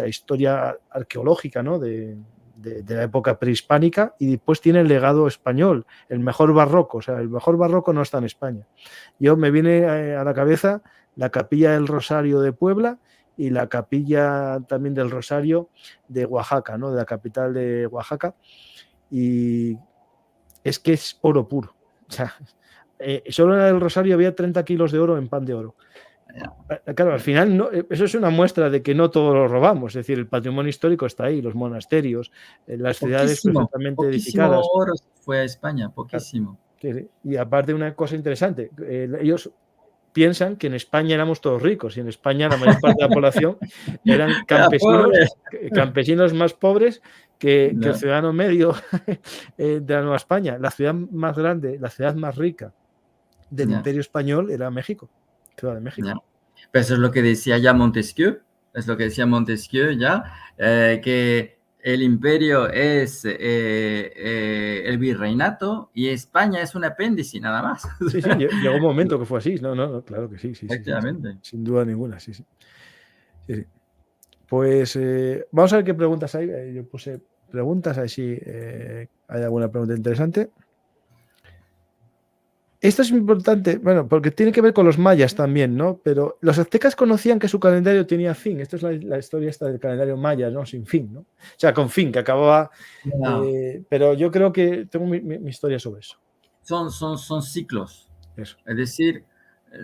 historia arqueológica, ¿no? de la época prehispánica, y después tiene el legado español, el mejor barroco. O sea, el mejor barroco no está en España. Me viene a la cabeza la Capilla del Rosario de Puebla y la Capilla también del Rosario de Oaxaca, ¿no? De la capital de Oaxaca, y es que es oro puro. O sea, solo en el Rosario había 30 kilos de oro en pan de oro. Claro, al final no, eso es una muestra de que no todo lo robamos. Es decir, el patrimonio histórico está ahí, los monasterios, las ciudades perfectamente edificadas. Oro fue a España, poquísimo. Sí. Y aparte, una cosa interesante, ellos piensan que en España éramos todos ricos, y en España la mayor parte de la población eran campesinos más pobres que el ciudadano medio de la Nueva España. La ciudad más grande, la ciudad más rica del Imperio Español era México, Ciudad de México. Pero eso es lo que decía ya Montesquieu, que el imperio es el virreinato y España es un apéndice, nada más. Sí, llegó un momento que fue así. No, claro que sí. Efectivamente. Sí, sin duda ninguna, sí. Pues vamos a ver qué preguntas hay. Yo puse preguntas, a ver si hay alguna pregunta interesante. Esto es importante, bueno, porque tiene que ver con los mayas también, ¿no? Pero los aztecas conocían que su calendario tenía fin. Esto es la historia esta del calendario maya, ¿no? Sin fin, ¿no? O sea, con fin, que acababa. Pero yo creo que tengo mi historia sobre eso. Son ciclos. Eso. Es decir,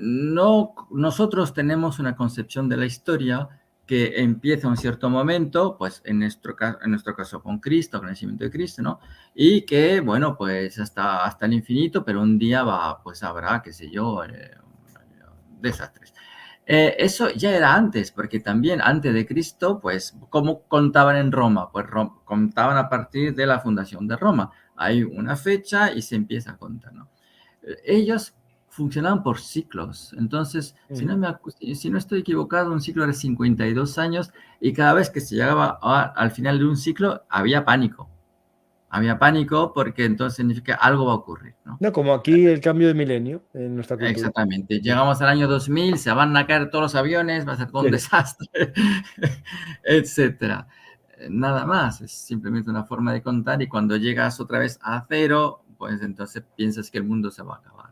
nosotros tenemos una concepción de la historia que empieza en un cierto momento, pues en nuestro caso con Cristo, con el nacimiento de Cristo, ¿no? Y que, bueno, pues hasta el infinito, pero un día habrá, qué sé yo, desastres. Eso ya era antes, porque también antes de Cristo, pues, ¿cómo contaban en Roma? Pues contaban a partir de la fundación de Roma. Hay una fecha y se empieza a contar, ¿no? Ellos funcionaban por ciclos. Entonces, si no estoy equivocado, un ciclo era 52 años y cada vez que se llegaba al final de un ciclo, había pánico. Había pánico porque entonces significa que algo va a ocurrir, ¿no? No, como aquí el cambio de milenio en nuestra cultura. Exactamente. Llegamos al año 2000, se van a caer todos los aviones, va a ser todo un desastre, etcétera. Nada más, es simplemente una forma de contar, y cuando llegas otra vez a cero, pues entonces piensas que el mundo se va a acabar.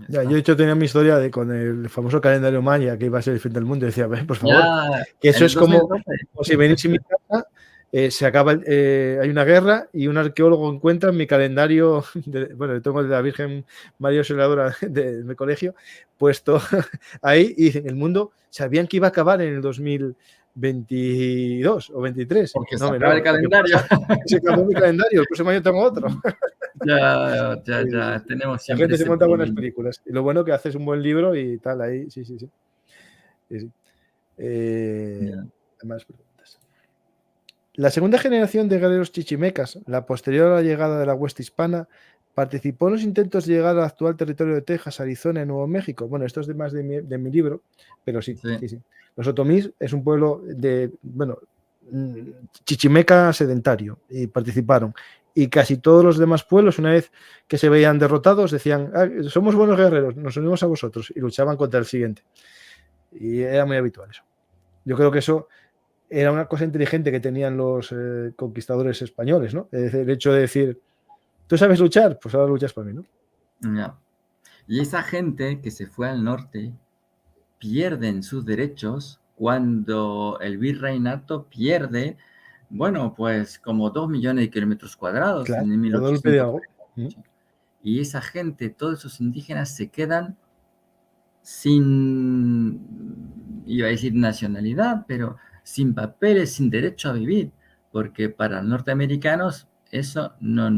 Yo de hecho tenía mi historia con el famoso calendario maya, que iba a ser el fin del mundo, y decía, por favor, que eso es como si venís en mi casa, se acaba, hay una guerra y un arqueólogo encuentra en mi calendario, tengo el de la Virgen María Auxiliadora de mi colegio, puesto ahí, y el mundo sabían que iba a acabar en el 2022 o 23. Porque se acaba el calendario. Se acabó mi calendario, el próximo año tengo otro. Ya, tenemos siempre. La gente se monta buenas películas. Y lo bueno que haces un buen libro y tal, ahí, sí. Más preguntas. La segunda generación de guerreros chichimecas, la posterior a la llegada de la hueste hispana, participó en los intentos de llegar al actual territorio de Texas, Arizona y Nuevo México. Bueno, esto es de más de mi libro, pero sí. Los otomís es un pueblo chichimeca sedentario, y participaron. Y casi todos los demás pueblos, una vez que se veían derrotados, decían, somos buenos guerreros, nos unimos a vosotros, y luchaban contra el siguiente. Y era muy habitual eso. Yo creo que eso era una cosa inteligente que tenían los conquistadores españoles, ¿no? El hecho de decir, ¿tú sabes luchar? Pues ahora luchas por mí, ¿no? Ya. Y esa gente que se fue al norte pierden sus derechos cuando el virreinato pierde, bueno, pues como 2 millones de kilómetros cuadrados. Claro, en 1800. Y esa gente, todos esos indígenas, se quedan sin, iba a decir nacionalidad, pero sin papeles, sin derecho a vivir, porque para norteamericanos eso no,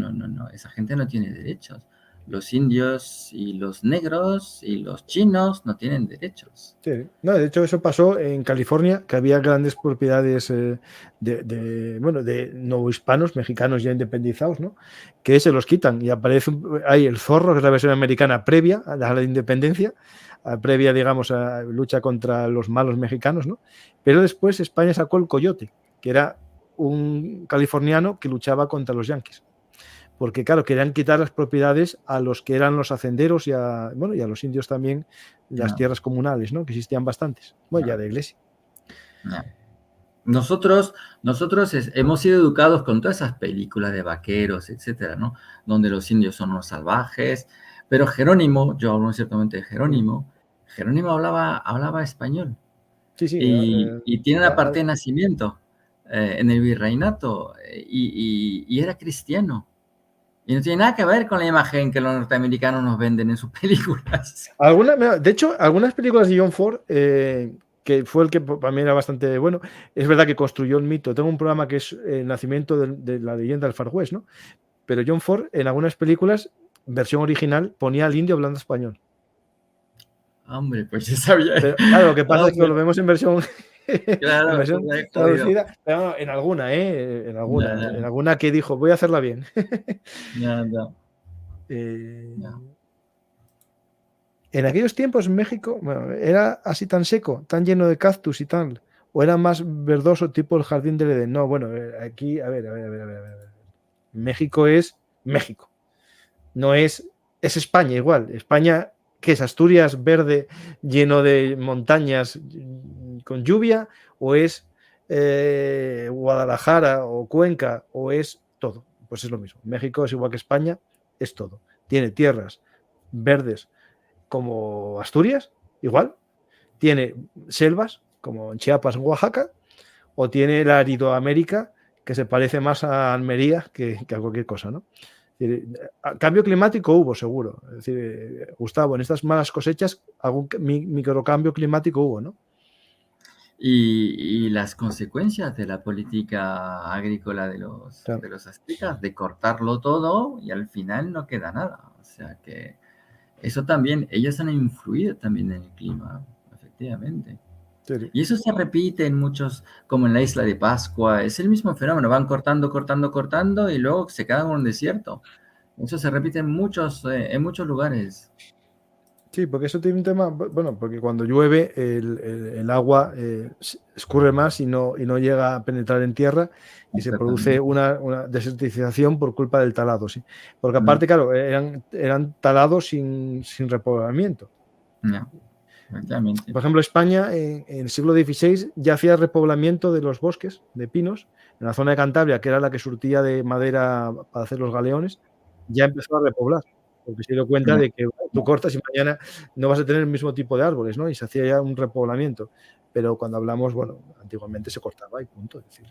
esa gente no tiene derechos. Los indios y los negros y los chinos no tienen derechos. Sí. No, de hecho eso pasó en California, que había grandes propiedades de novohispanos, mexicanos ya independizados, ¿no? Que se los quitan y aparece ahí el zorro, que es la versión americana previa a la independencia, previa, digamos, a lucha contra los malos mexicanos, ¿no? Pero después España sacó el coyote, que era un californiano que luchaba contra los yanquis. Porque, claro, querían quitar las propiedades a los que eran los hacenderos y a los indios también, las tierras comunales, ¿no? Que existían bastantes. Bueno, ya de iglesia. Nosotros hemos sido educados con todas esas películas de vaqueros, etcétera, ¿no? Donde los indios son unos salvajes. Pero Jerónimo, yo hablo ciertamente de Jerónimo, hablaba español. Sí, sí. Y tiene la parte de nacimiento en el virreinato y era cristiano. Y no tiene nada que ver con la imagen que los norteamericanos nos venden en sus películas. De hecho, algunas películas de John Ford, que fue el que para mí era bastante bueno, es verdad que construyó el mito. Tengo un programa que es el nacimiento de la leyenda del Far West, ¿no? Pero John Ford, en algunas películas, versión original, ponía al indio hablando español. Hombre, pues ya sabía. Pero, claro, lo que pasa es que lo vemos en versión, claro, en versión traducida, pero no, en alguna que dijo, voy a hacerla bien. En aquellos tiempos México, bueno, era así tan seco, tan lleno de cactus y tal, o era más verdoso tipo el jardín del Edén. No, bueno, aquí, a ver. México es México. No es España igual. España, ¿qué es? Asturias verde, lleno de montañas con lluvia, o es Guadalajara o Cuenca, o es todo. Pues es lo mismo. México es igual que España, es todo. Tiene tierras verdes como Asturias, igual. Tiene selvas, como en Chiapas, en Oaxaca, o tiene la Aridoamérica, que se parece más a Almería que a cualquier cosa, ¿no? Es decir, cambio climático hubo, seguro. Es decir, Gustavo, en estas malas cosechas, algún microcambio climático hubo, ¿no? Y las consecuencias de la política agrícola de los aztecas, de cortarlo todo y al final no queda nada. O sea que eso también, ellos han influido también en el clima, efectivamente. Sí. Y eso se repite en muchos, como en la isla de Pascua, es el mismo fenómeno, van cortando y luego se quedan en un desierto. Eso se repite en muchos lugares. Sí, porque eso tiene un tema, bueno, porque cuando llueve el agua escurre más y no llega a penetrar en tierra y se produce una desertificación por culpa del talado, sí. Porque aparte, claro, eran talados sin repoblamiento. No, por ejemplo, España en el siglo XVI ya hacía repoblamiento de los bosques de pinos en la zona de Cantabria, que era la que surtía de madera para hacer los galeones, ya empezó a repoblar. Porque se dio cuenta de que tú cortas y mañana no vas a tener el mismo tipo de árboles, ¿no? Y se hacía ya un repoblamiento. Pero cuando hablamos, bueno, antiguamente se cortaba y punto. Es decir,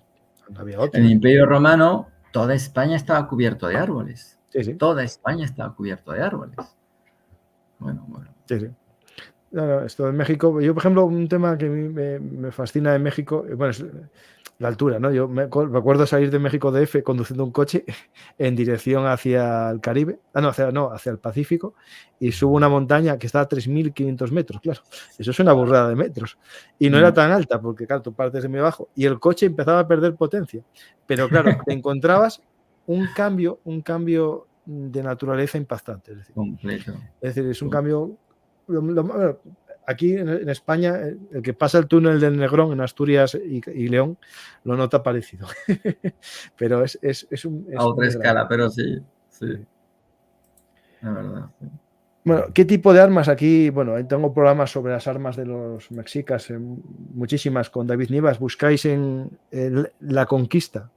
no había otro. En el Imperio Romano, toda España estaba cubierto de árboles. Sí. Toda España estaba cubierto de árboles. Bueno. Sí. No, esto en México, yo por ejemplo, un tema que a mí me fascina de México, bueno, es la altura, ¿no? Yo me acuerdo salir de México DF conduciendo un coche en dirección hacia el Caribe, hacia el Pacífico, y subo una montaña que está a 3.500 metros, claro, eso es una burrada de metros, y no era tan alta, porque claro, tú partes de muy abajo, y el coche empezaba a perder potencia, pero claro, te encontrabas un cambio de naturaleza impactante, es decir, completo. Es decir, es un cambio. Aquí en España, el que pasa el túnel del Negrón en Asturias y León lo nota parecido. Pero es a otra escala, pero sí. La verdad. Sí. Bueno, ¿qué tipo de armas? Aquí, bueno, ahí tengo programas sobre las armas de los mexicas, muchísimas con David Nivas. Buscáis en La Conquista,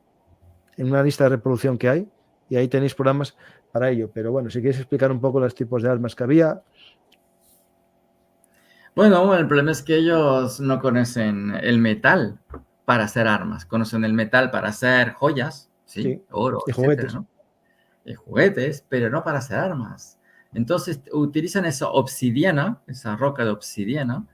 en una lista de reproducción que hay, y ahí tenéis programas para ello. Pero bueno, si quieres explicar un poco los tipos de armas que había. Bueno, el problema es que ellos no conocen el metal para hacer armas, conocen el metal para hacer joyas, sí. Oro, y etcétera, juguetes. ¿no? Y juguetes, pero no para hacer armas. Entonces utilizan esa obsidiana, esa roca de obsidiana,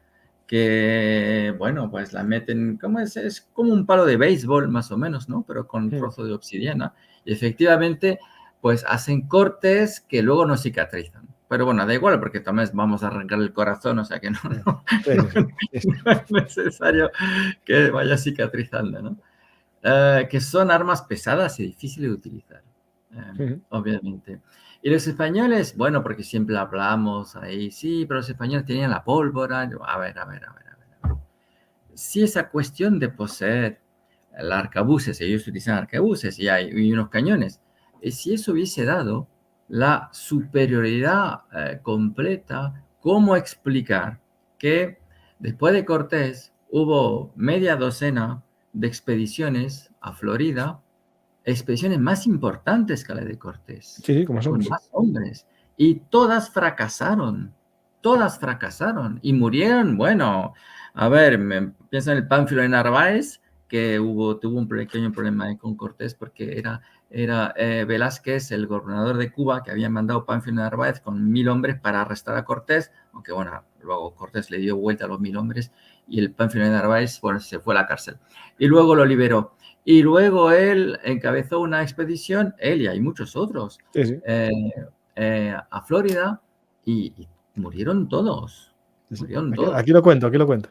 que, bueno, pues la meten, ¿cómo es? Es como un palo de béisbol, más o menos, ¿no? Pero con trozo de obsidiana. Y efectivamente, pues hacen cortes que luego no cicatrizan. Pero bueno, da igual, porque también vamos a arrancar el corazón, o sea que no es necesario que vaya cicatrizando, ¿no? Que son armas pesadas y difíciles de utilizar, obviamente. Y los españoles, bueno, porque siempre hablamos ahí, sí, pero los españoles tenían la pólvora. A ver. Sí, esa cuestión de poseer arcabuces, ellos utilizan arcabuces y unos cañones. Si eso hubiese dado la superioridad completa, ¿cómo explicar que después de Cortés hubo media docena de expediciones a Florida, expediciones más importantes que la de Cortés, Sí, como son. con más hombres, y todas fracasaron y murieron? Bueno, a ver, pienso en el Pánfilo de Narváez, que tuvo un pequeño problema ahí con Cortés porque era Velázquez, el gobernador de Cuba, que había mandado Pánfilo de Narváez con 1000 hombres para arrestar a Cortés, aunque bueno, luego Cortés le dio vuelta a los 1000 hombres y el Pánfilo de Narváez, bueno, se fue a la cárcel y luego lo liberó. Y luego él encabezó una expedición, él y hay muchos otros, Sí, sí. A Florida y murieron todos. Sí. Murieron todos. Aquí lo cuento, aquí lo cuento.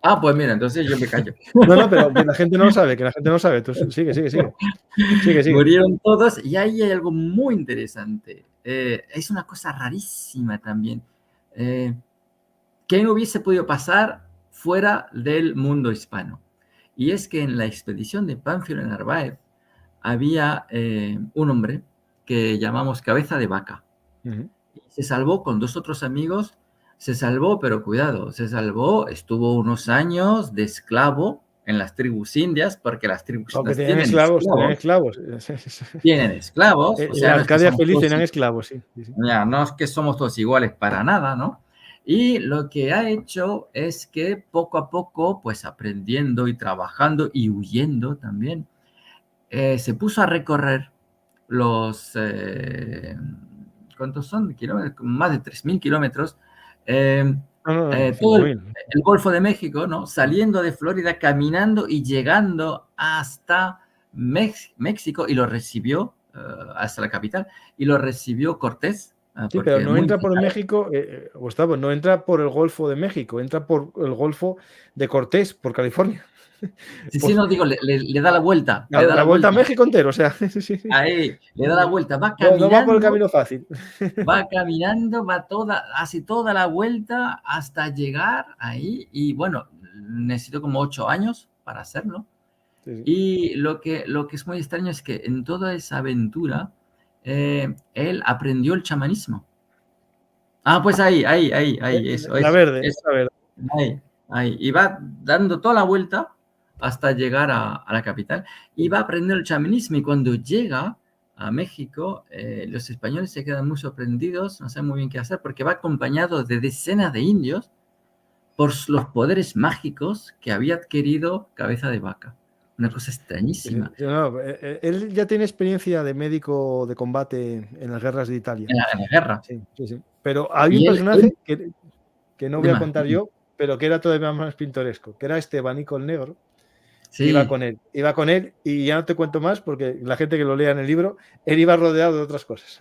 Ah, pues mira, entonces yo me callo. No, pero que la gente no lo sabe, que la gente no lo sabe. Tú sigue. Sigue. Murieron todos y ahí hay algo muy interesante. Es una cosa rarísima también. Que no hubiese podido pasar fuera del mundo hispano. Y es que en la expedición de Pánfilo de Narváez había un hombre que llamamos Cabeza de Vaca. Uh-huh. Se salvó con 2 otros amigos, se salvó, pero cuidado, estuvo unos años de esclavo en las tribus indias, porque las tribus indias tenían esclavos. Tienen esclavos. O sea, en Arcadia Feliz tenían esclavos, sí. Ya, no es que somos todos iguales para nada, ¿no? Y lo que ha hecho es que poco a poco, pues aprendiendo y trabajando y huyendo también, se puso a recorrer los, ¿cuántos son? Más de 3000 kilómetros. Todo el Golfo de México, ¿no? Saliendo de Florida, caminando y llegando hasta México y lo recibió, hasta la capital, y lo recibió Cortés. Sí, pero no entra por México, Gustavo, no entra por el Golfo de México, entra por el Golfo de Cortés, por California. Sí, no digo, le da la vuelta. La vuelta a México entero, o sea. Sí. Ahí, le da la vuelta, va caminando. No va por el camino fácil. Va caminando, hace toda la vuelta hasta llegar ahí. Y bueno, necesito como 8 años para hacerlo. Sí. Y lo que es muy extraño es que en toda esa aventura, él aprendió el chamanismo. Ah, pues ahí, eso. La verde. Ahí. Y va dando toda la vuelta hasta llegar a la capital y va a aprender el chamanismo. Y cuando llega a México, los españoles se quedan muy sorprendidos, no saben muy bien qué hacer, porque va acompañado de decenas de indios por los poderes mágicos que había adquirido Cabeza de Vaca. Una cosa extrañísima. No, él ya tiene experiencia de médico de combate en las guerras de Italia. En la guerra. Sí. Pero hay un personaje que no voy a contar yo, pero que era todavía más pintoresco, que era Estebanico el Negro. Sí. Iba con él y ya no te cuento más porque la gente que lo lea en el libro, él iba rodeado de otras cosas.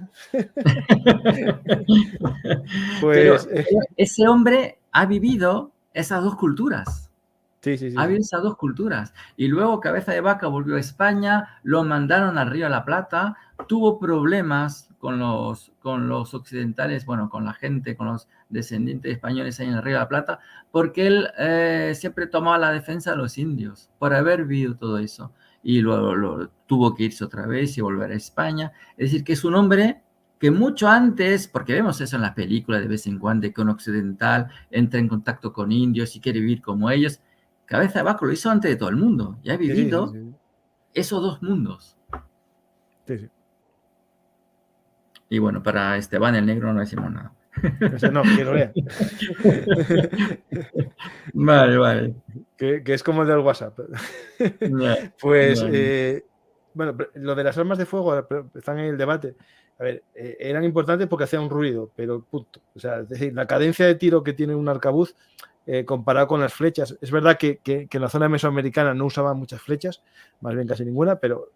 Pues ese hombre ha vivido esas 2 culturas. Sí. Ha habido esas 2 culturas. Y luego Cabeza de Vaca volvió a España, lo mandaron al Río de la Plata, tuvo problemas con los occidentales, bueno, con la gente, con los descendientes españoles ahí en el Río de la Plata, porque él siempre tomaba la defensa de los indios, por haber vivido todo eso. Y luego tuvo que irse otra vez y volver a España. Es decir, que es un hombre que mucho antes, porque vemos eso en las películas de vez en cuando, que un occidental entra en contacto con indios y quiere vivir como ellos. Cabeza de Vaca lo hizo antes de todo el mundo. Ya ha vivido esos 2 mundos. Sí. Y bueno, para Esteban el Negro no decimos nada. No, quiero leer. Vale. Que es como el del WhatsApp. Pues, bueno, lo de las armas de fuego están en el debate. A ver, eran importantes porque hacían un ruido, pero punto. O sea, es decir, la cadencia de tiro que tiene un arcabuz comparado con las flechas. Es verdad que en la zona mesoamericana no usaban muchas flechas, más bien casi ninguna, pero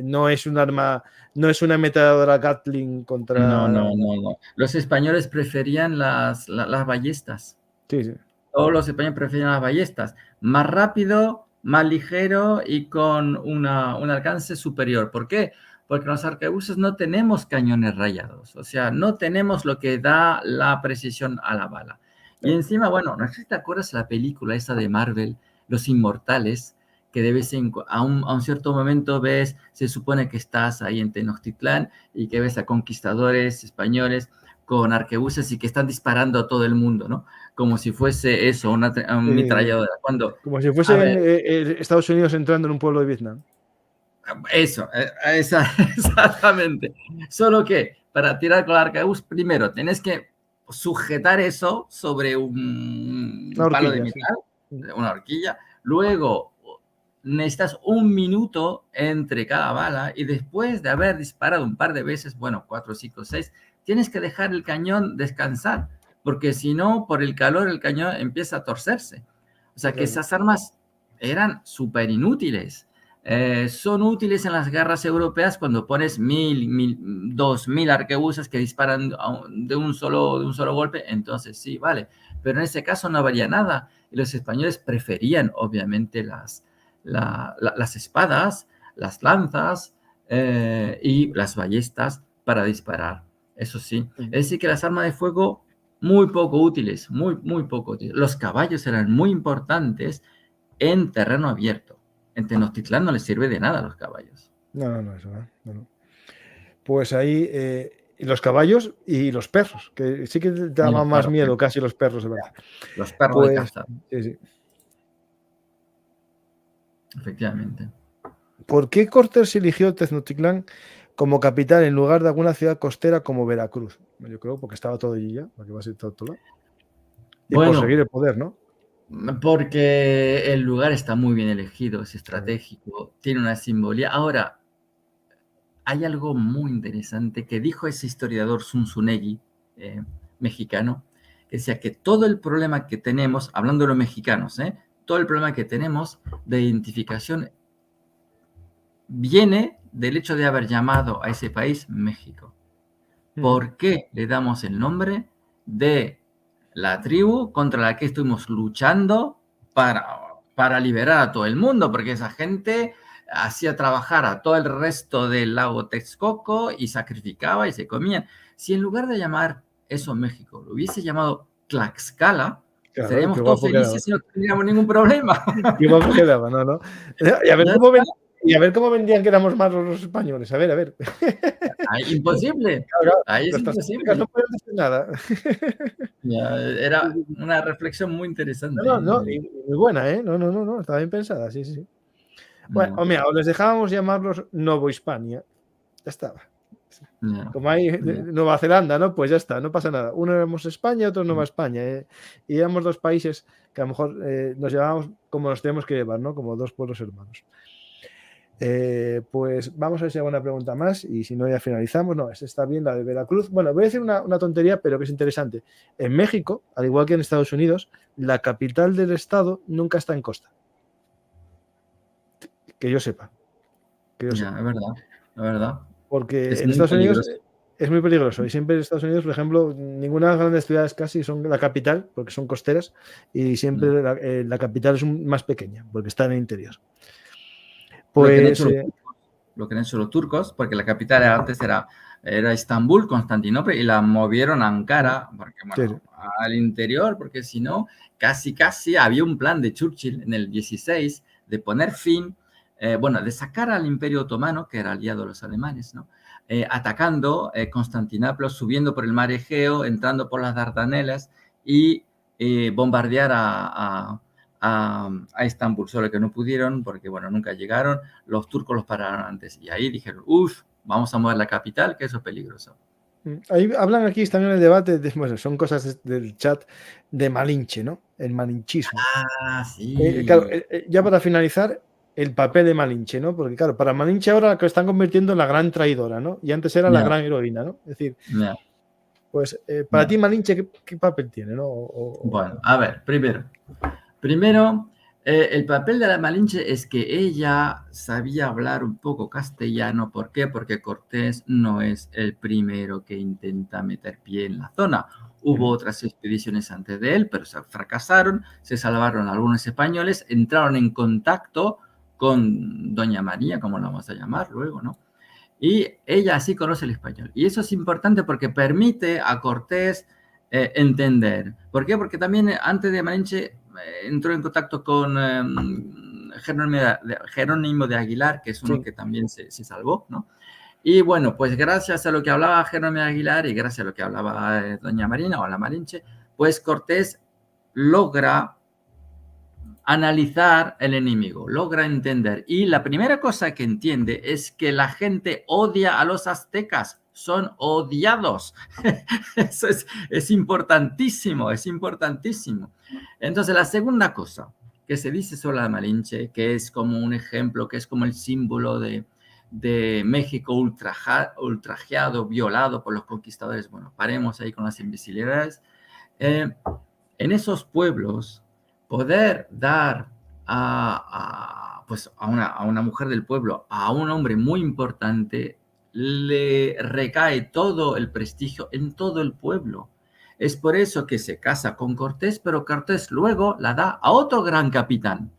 no es un arma, no es una ametralladora Gatling contra... No. Los españoles preferían las ballestas. Sí. Todos los españoles preferían las ballestas. Más rápido, más ligero y con un alcance superior. ¿Por qué? Porque los arcabuces no tenemos cañones rayados. O sea, no tenemos lo que da la precisión a la bala. Y encima, bueno, no sé si te acuerdas la película esa de Marvel, Los Inmortales, que de vez en a un cierto momento ves, se supone que estás ahí en Tenochtitlán y que ves a conquistadores españoles con arquebuses y que están disparando a todo el mundo, ¿no? Como si fuese eso, una ametralladora. Cuando, Como si a ver, fuesen Estados Unidos entrando en un pueblo de Vietnam. eso, exactamente. Solo que para tirar con el arcabuz, primero tenés que sujetar eso sobre un Una palo de horquilla, sí. metal, una horquilla. Luego necesitas 1 minuto entre cada bala y después de haber disparado un par de veces, bueno, 4, 5, 6, tienes que dejar el cañón descansar, porque si no, por el calor el cañón empieza a torcerse. O sea que esas armas eran súper inútiles. Son útiles en las guerras europeas cuando pones 2.000 arquebuses que disparan de un solo golpe, entonces sí, vale. Pero en ese caso no valía nada. Y los españoles preferían, obviamente, las espadas, las lanzas y las ballestas para disparar. Eso sí. Es decir, que las armas de fuego muy poco útiles, muy, muy poco útiles. Los caballos eran muy importantes en terreno abierto. En Tenochtitlán no les sirve de nada a los caballos. No, eso no. Pues ahí los caballos y los perros, que sí que te daban más miedo casi los perros, de verdad. Los perros pues, de caza. Sí. Efectivamente. ¿Por qué Cortés eligió Tenochtitlán como capital en lugar de alguna ciudad costera como Veracruz? Yo creo porque estaba todo allí ya, porque va a ser todo lado. Y bueno, por seguir el poder, ¿no? Porque el lugar está muy bien elegido, es estratégico, tiene una simbología. Ahora, hay algo muy interesante que dijo ese historiador Zunzunegui, mexicano, que decía que todo el problema que tenemos, hablando de los mexicanos, todo el problema que tenemos de identificación viene del hecho de haber llamado a ese país México. ¿Por qué le damos el nombre de la tribu contra la que estuvimos luchando para liberar a todo el mundo? Porque esa gente hacía trabajar a todo el resto del lago Texcoco y sacrificaba y se comían. Si en lugar de llamar eso México lo hubiese llamado Tlaxcala, claro, seríamos todos felices y no tendríamos ningún problema. Qué guapo quedaba, ¿no? Y a ver cómo vendían que éramos malos los españoles. A ver. Imposible. Claro, Ahí es imposible. No pueden decir nada. Era una reflexión muy interesante. No, y muy buena, ¿eh? No, estaba bien pensada, sí. Bueno, mira, o les dejábamos llamarlos Novo Hispania. Ya estaba. Como hay Nueva Zelanda, ¿no? Pues ya está, no pasa nada. Uno éramos España, otro Nueva España. Y éramos dos países que a lo mejor nos llevábamos como nos tenemos que llevar, ¿no? Como dos pueblos hermanos. Pues vamos a ver si hay alguna pregunta más y si no ya finalizamos. No, esta está bien, la de Veracruz. Bueno, voy a decir una tontería, pero que es interesante. En México, al igual que en Estados Unidos, la capital del estado nunca está en costa. Que yo sepa. Es verdad. Porque en Estados Unidos es muy peligroso. Y siempre en Estados Unidos, por ejemplo, ninguna de las grandes ciudades casi son la capital, porque son costeras, y siempre la capital es más pequeña, porque está en el interior. Pues lo que han hecho los turcos, porque la capital antes era Estambul, Constantinopla, y la movieron a Ankara, porque, bueno, al interior, porque si no, casi había un plan de Churchill en el 16 de poner fin, de sacar al Imperio Otomano, que era aliado de los alemanes, ¿no? Atacando Constantinopla, subiendo por el mar Egeo, entrando por las Dardanelas y bombardear a Estambul, solo que no pudieron porque, bueno, nunca llegaron, los turcos los pararon antes y ahí dijeron, vamos a mover la capital, que eso es peligroso. Ahí hablan aquí también en el debate, son cosas del chat de Malinche, ¿no? El malinchismo. Sí. Claro, ya para finalizar, el papel de Malinche, ¿no? Porque claro, para Malinche ahora lo están convirtiendo en la gran traidora, ¿no? Y antes era la gran heroína, ¿no? Es decir, pues para ti Malinche, ¿qué papel tiene, no? Bueno, a ver, Primero, el papel de la Malinche es que ella sabía hablar un poco castellano. ¿Por qué? Porque Cortés no es el primero que intenta meter pie en la zona. Hubo otras expediciones antes de él, pero fracasaron, se salvaron algunos españoles, entraron en contacto con Doña María, como la vamos a llamar luego, ¿no? Y ella así conoce el español. Y eso es importante porque permite a Cortés entender. ¿Por qué? Porque también antes de Malinche entró en contacto con Jerónimo de Aguilar, que es uno Sí. que también se salvó, ¿no? Y bueno, pues gracias a lo que hablaba Jerónimo de Aguilar y gracias a lo que hablaba doña Marina o la Malinche, pues Cortés logra analizar el enemigo, logra entender. Y la primera cosa que entiende es que la gente odia a los aztecas, son odiados. Eso es importantísimo, es importantísimo. Entonces, la segunda cosa que se dice sobre la Malinche, que es como un ejemplo, que es como el símbolo de México ultrajeado, violado por los conquistadores. Bueno, paremos ahí con las invisibilidades. En esos pueblos, poder dar pues a una mujer del pueblo, a un hombre muy importante, le recae todo el prestigio en todo el pueblo. Es por eso que se casa con Cortés, pero Cortés luego la da a otro gran capitán.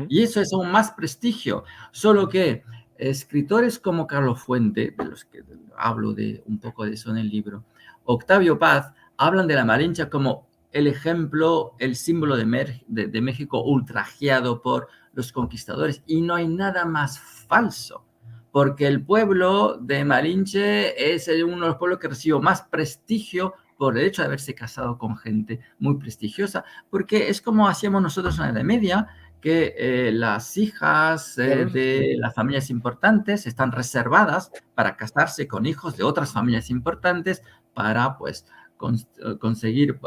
Y eso es aún más prestigio. Solo que escritores como Carlos Fuente, de los que hablo un poco de eso en el libro, Octavio Paz, hablan de la Malinche como el ejemplo, el símbolo de México ultrajeado por los conquistadores. Y no hay nada más falso, porque el pueblo de Malinche es uno de los pueblos que recibió más prestigio por el hecho de haberse casado con gente muy prestigiosa, porque es como hacíamos nosotros en la Edad Media, que las hijas de las familias importantes están reservadas para casarse con hijos de otras familias importantes para, pues, conseguir,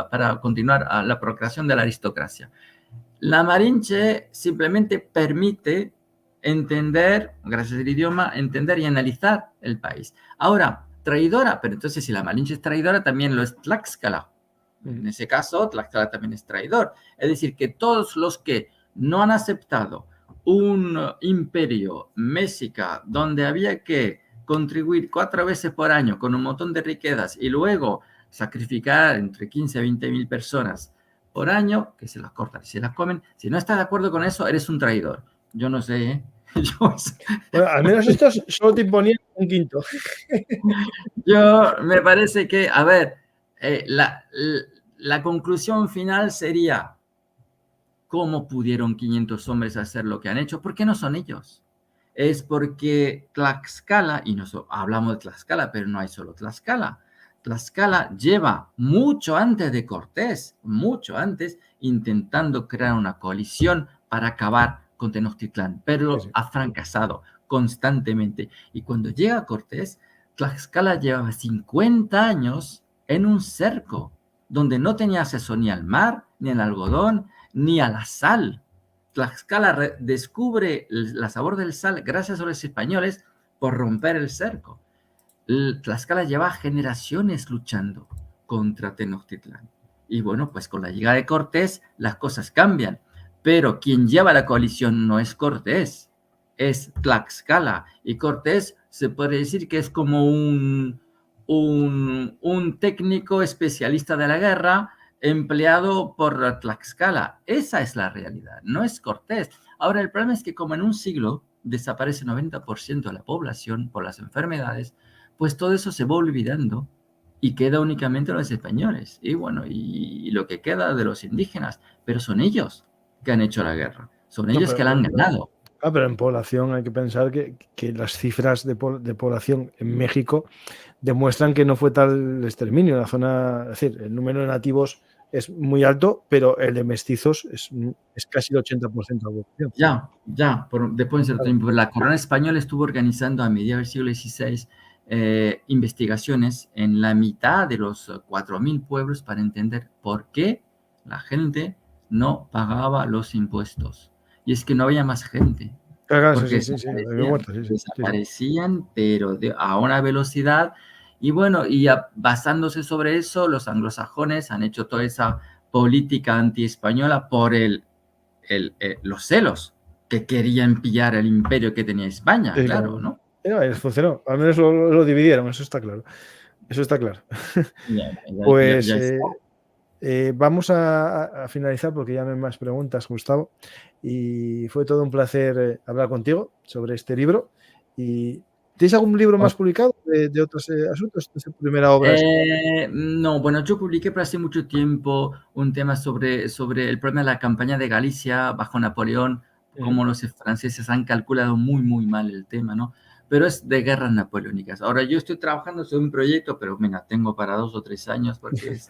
para continuar la procreación de la aristocracia. La Malinche simplemente permite entender, gracias al idioma, entender y analizar el país. Ahora, traidora, pero entonces si la Malinche es traidora, también lo es Tlaxcala. En ese caso, Tlaxcala también es traidor. Es decir, que todos los que no han aceptado un imperio mexica donde había que contribuir 4 veces por año con un montón de riquezas y luego sacrificar entre 15 a 20 mil personas por año, que se las cortan y se las comen, si no estás de acuerdo con eso, eres un traidor. Yo no sé, ¿eh? Bueno, al menos estos solo te imponían un quinto. Yo me parece que, a ver, la conclusión final sería, ¿cómo pudieron 500 hombres hacer lo que han hecho? ¿Por qué no son ellos? Es porque Tlaxcala, y hablamos de Tlaxcala, pero no hay solo Tlaxcala. Tlaxcala lleva mucho antes de Cortés, mucho antes, intentando crear una coalición para acabar con Tenochtitlán, pero Sí. ha fracasado constantemente. Y cuando llega Cortés, Tlaxcala llevaba 50 años en un cerco, donde no tenía acceso ni al mar, ni al algodón, ni a la sal. Tlaxcala descubre la sabor del sal gracias a los españoles por romper el cerco. Tlaxcala lleva generaciones luchando contra Tenochtitlán. Y bueno, pues con la llegada de Cortés las cosas cambian. Pero quien lleva la coalición no es Cortés, es Tlaxcala. Y Cortés se puede decir que es como un técnico especialista de la guerra empleado por Tlaxcala. Esa es la realidad, no es Cortés. Ahora, el problema es que como en un siglo desaparece 90% de la población por las enfermedades, pues todo eso se va olvidando y queda únicamente los españoles. Y bueno, y lo que queda de los indígenas, pero son ellos que han hecho la guerra, son ellos que la han ganado. Pero en población hay que pensar que las cifras de población en México demuestran que no fue tal el exterminio en la zona, es decir, el número de nativos es muy alto, pero el de mestizos es casi el 80% de la población. Después de cierto tiempo, la corona española estuvo organizando a mediados del siglo XVI investigaciones en la mitad de los 4.000 pueblos para entender por qué la gente no pagaba los impuestos. Y es que no había más gente. Porque desaparecían, pero a una velocidad. Y bueno, basándose sobre eso, los anglosajones han hecho toda esa política anti-española por los celos que querían pillar el imperio que tenía España, sí, claro, ¿no? Funcionó, al menos lo dividieron, eso está claro. Eso está claro. Pues vamos a finalizar porque ya no hay más preguntas, Gustavo. Y fue todo un placer hablar contigo sobre este libro. Y ¿tienes algún libro más publicado de otros asuntos? ¿Es tu primera obra? No, bueno, yo publiqué por hace mucho tiempo un tema sobre el problema de la campaña de Galicia bajo Napoleón cómo los franceses han calculado muy, muy mal el tema, ¿no? Pero es de guerras napoleónicas. Ahora yo estoy trabajando sobre un proyecto, pero mira, tengo para 2 o 3 años porque es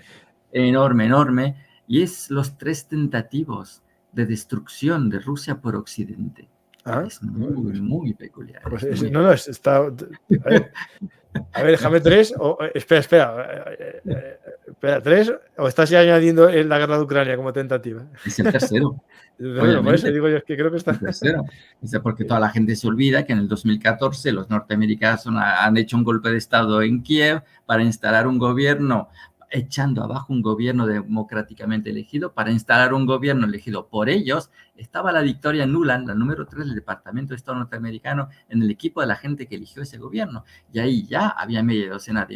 enorme, enorme, y es los 3 tentativos de destrucción de Rusia por Occidente. Es muy, muy peculiar. Pues está... A ver, déjame 3. Espera. Espera, 3. ¿O estás ya añadiendo la guerra de Ucrania como tentativa? Es el tercero. Bueno, por eso digo yo, es que creo que está... El tercero. Porque toda la gente se olvida que en el 2014 los norteamericanos han hecho un golpe de Estado en Kiev para instalar un gobierno, echando abajo un gobierno democráticamente elegido, para instalar un gobierno elegido por ellos. Estaba la Victoria Nuland, la número 3 del Departamento de Estado norteamericano, en el equipo de la gente que eligió ese gobierno. Y ahí ya había media docena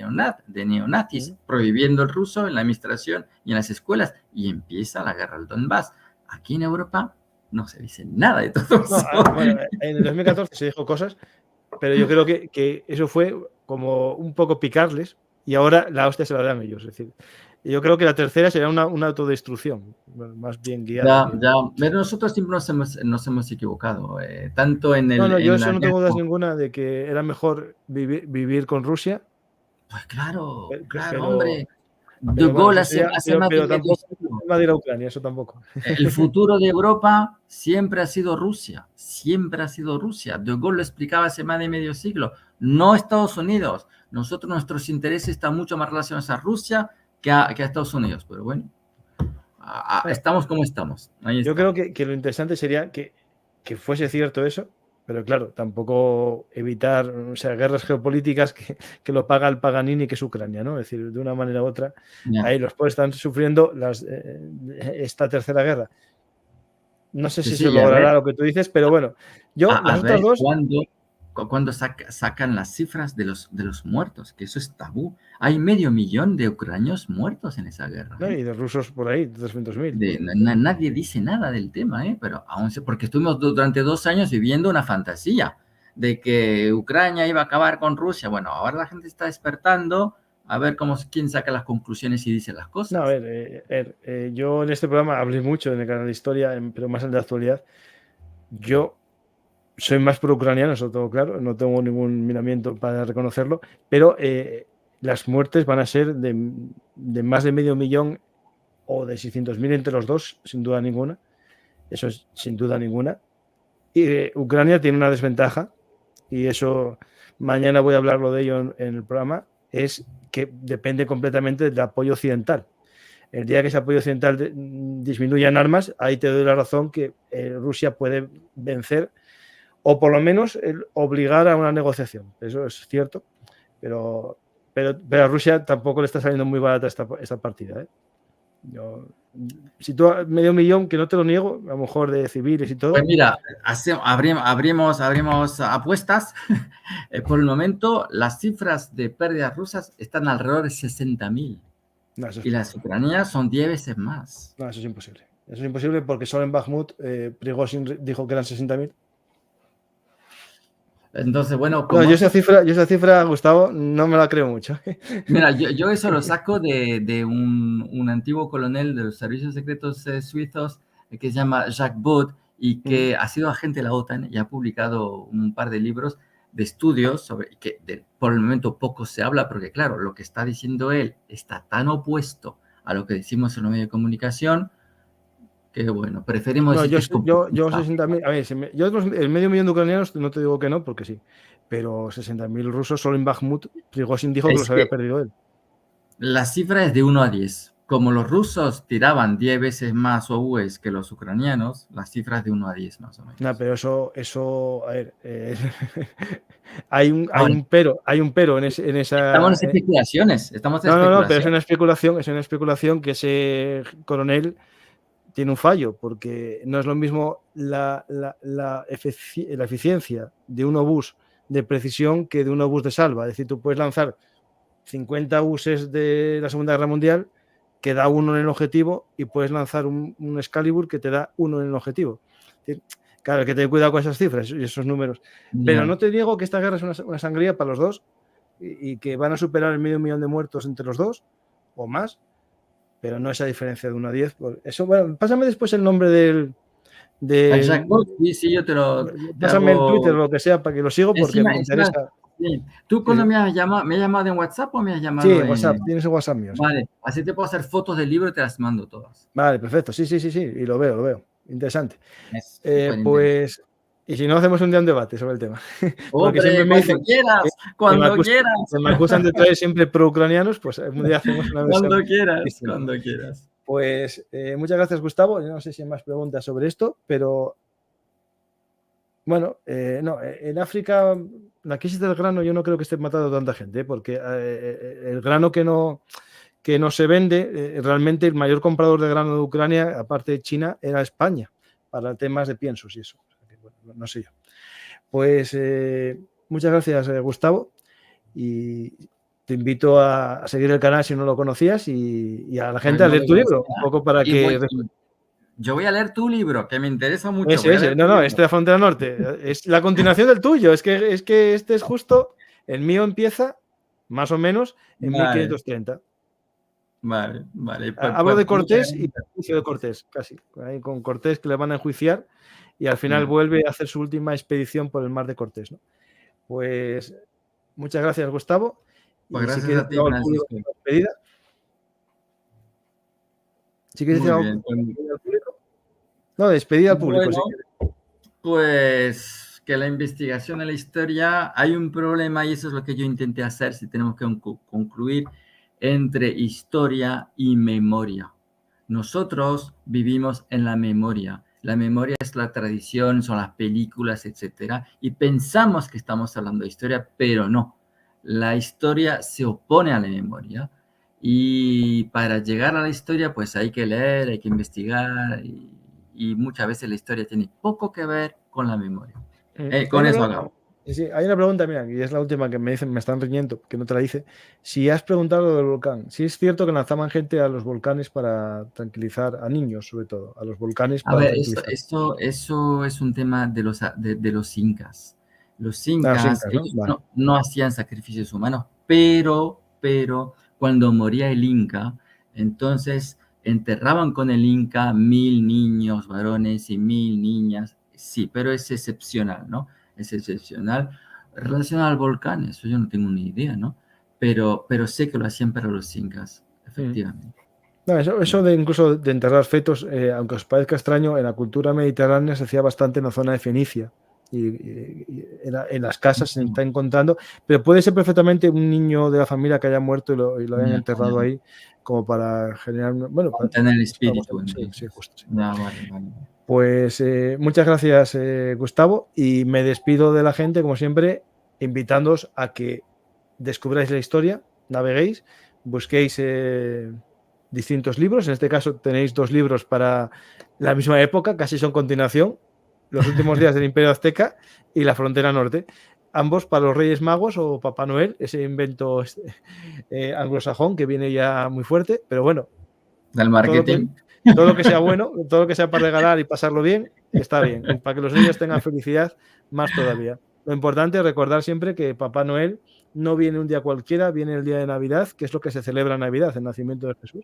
de neonazis prohibiendo el ruso en la administración y en las escuelas. Y empieza la guerra del Donbass. Aquí en Europa no se dice nada de todo eso. Bueno, en el 2014 se dijo cosas, pero yo creo que eso fue como un poco picarles y ahora la hostia se la dan ellos. Es decir, yo creo que la tercera será una autodestrucción, más bien guiada. Pero nosotros siempre nos hemos equivocado, tanto en el... No, yo eso no tengo dudas ninguna de que era mejor vivir con Rusia. Pues claro, pero, hombre. De Gaulle hace más de medio siglo. De la Ucrania, eso tampoco. El futuro de Europa siempre ha sido Rusia, siempre ha sido Rusia. De Gaulle lo explicaba hace más de medio siglo, no Estados Unidos. Nuestros intereses están mucho más relacionados a Rusia que a Estados Unidos, pero bueno, estamos como estamos. Yo creo que lo interesante sería que fuese cierto eso, pero claro, tampoco evitar, guerras geopolíticas que lo paga el Paganini, que es Ucrania, ¿no? Es decir, de una manera u otra, ahí los pueblos están sufriendo esta tercera guerra. No sé si se logrará lo que tú dices, pero bueno, las otras dos... Cuando sacan las cifras de los muertos, que eso es tabú. Hay 500.000 de ucranianos muertos en esa guerra. No, y de rusos por ahí, 300.000. Nadie dice nada del tema, pero aún porque estuvimos durante 2 años viviendo una fantasía de que Ucrania iba a acabar con Rusia. Bueno, ahora la gente está despertando a ver quién saca las conclusiones y dice las cosas. No, a ver, yo en este programa hablé mucho en el canal de historia, pero más en de actualidad. Yo soy más pro-ucraniano, eso todo claro, no tengo ningún miramiento para reconocerlo, pero las muertes van a ser de más de 500.000 o de 600.000 entre los dos, sin duda ninguna. Eso es sin duda ninguna. Y Ucrania tiene una desventaja, y eso mañana voy a hablarlo de ello en el programa, es que depende completamente del apoyo occidental. El día que ese apoyo occidental disminuya en armas, ahí te doy la razón que Rusia puede vencer o por lo menos obligar a una negociación. Eso es cierto, pero a Rusia tampoco le está saliendo muy barata esta partida. Si tú 500.000, que no te lo niego, a lo mejor de civiles y todo. Pues mira, abrimos apuestas. Por el momento, las cifras de pérdidas rusas están alrededor de 60.000. Y las ucranianas son 10 veces más. No, eso es imposible. Eso es imposible porque solo en Bakhmut Prigozhin dijo que eran 60.000. Entonces, bueno... yo esa cifra, Gustavo, no me la creo mucho. Mira, yo eso lo saco de un antiguo coronel de los servicios secretos suizos que se llama Jacques Bot y que ha sido agente de la OTAN y ha publicado un par de libros de estudios sobre que por el momento poco se habla porque, claro, lo que está diciendo él está tan opuesto a lo que decimos en los medios de comunicación que, bueno, preferimos... No, yo 60.000, a ver, yo el 500.000 de ucranianos no te digo que no, porque sí, pero 60.000 rusos solo en Bakhmut, Prigozhin dijo que los había perdido él. La cifra es de 1 a 10. Como los rusos tiraban 10 veces más obúes que los ucranianos, la cifra es de 1 a 10 más o menos. No, pero eso a ver, hay un pero en esa... Estamos en especulaciones. No, pero es una especulación que ese coronel tiene un fallo, porque no es lo mismo la eficiencia de un obús de precisión que de un obús de salva. Es decir, tú puedes lanzar 50 obuses de la Segunda Guerra Mundial que da 1 en el objetivo y puedes lanzar un Excalibur que te da 1 en el objetivo. Es decir, claro, hay que tener cuidado con esas cifras y esos números. Pero no te digo que esta guerra es una sangría para los dos y que van a superar el 500.000 de muertos entre los dos o más, pero no esa diferencia de 1 a 10. Eso, bueno, pásame después el nombre del A Jack Box, sí, yo te Pásame el Twitter o hago. lo que sea para que lo sigo porque me interesa. Sí. ¿Tú cuando me has llamado en WhatsApp o me has Sí, llamado en WhatsApp, tienes el WhatsApp mío. Sí. Vale, así te puedo hacer fotos del libro y te las mando todas. Vale, perfecto. Sí, y lo veo. Interesante. Es Pues, y si no, hacemos un día un debate sobre el tema. Porque Hombre, siempre me dicen cuando quieras. me acusan de traer siempre pro-ucranianos, pues un día hacemos una versión. Cuando quieras. Pues muchas gracias, Gustavo. Yo no sé si hay más preguntas sobre esto, pero bueno, no, en África la crisis del grano yo no creo que esté matando a tanta gente, porque el grano que no se vende, realmente el mayor comprador de grano de Ucrania, aparte de China, era España, para temas de piensos y eso. Bueno, no sé yo. Pues muchas gracias, Gustavo, y te invito a seguir el canal si no lo conocías y a la gente a leer tu libro, un poco para que... Yo voy a leer tu libro, que me interesa mucho. Ese. No, este de Frontera Norte. Es la continuación del tuyo. Es que este es justo... El mío empieza, más o menos, en 1530. Vale. Hablo de Cortés y el juicio de Cortés, casi. Ahí con Cortés que le van a enjuiciar y al final vuelve a hacer su última expedición por el mar de Cortés, ¿no? Pues muchas gracias, Gustavo. Pues gracias a ti, Francisco. Si quieres decir algo al público. No, despedida al público. Bueno, pues que la investigación de la historia, hay un problema y eso es lo que yo intenté hacer, si tenemos que concluir, entre historia y memoria. Nosotros vivimos en la memoria. La memoria es la tradición, son las películas, etcétera, y pensamos que estamos hablando de historia, pero no. La historia se opone a la memoria y para llegar a la historia, pues hay que leer, hay que investigar y muchas veces la historia tiene poco que ver con la memoria. Con eso acabo. Sí, hay una pregunta, mira, y es la última que me dicen, me están riñendo, que no te la hice. Si has preguntado lo del volcán, si es cierto que lanzaban gente a los volcanes para tranquilizar, a niños sobre todo, a los volcanes para tranquilizar. Eso es un tema de los incas. Los incas, no hacían sacrificios humanos, pero cuando moría el inca, entonces enterraban con el inca 1000 niños varones y 1000 niñas. Sí, pero es excepcional, ¿no? Es excepcional. Relacionado al volcán, eso yo no tengo ni idea, ¿no? Pero sé que lo hacían para los incas, efectivamente. No, eso de incluso de enterrar fetos, aunque os parezca extraño, en la cultura mediterránea se hacía bastante en la zona de Fenicia. Y en las casas se está encontrando, pero puede ser perfectamente un niño de la familia que haya muerto y lo hayan enterrado ahí como para generar, bueno, para tener el espíritu. Sí, justo. Sí. Vale. Pues muchas gracias, Gustavo, y me despido de la gente, como siempre, invitándoos a que descubráis la historia, naveguéis, busquéis distintos libros. En este caso tenéis 2 libros para la misma época, casi son continuación, Los últimos días del Imperio Azteca y La Frontera Norte, ambos para los Reyes Magos o Papá Noel, ese invento anglosajón que viene ya muy fuerte, pero bueno. Del marketing. Todo lo que sea bueno, todo lo que sea para regalar y pasarlo bien, está bien. Y para que los niños tengan felicidad, más todavía. Lo importante es recordar siempre que Papá Noel no viene un día cualquiera, viene el día de Navidad, que es lo que se celebra en Navidad, el nacimiento de Jesús.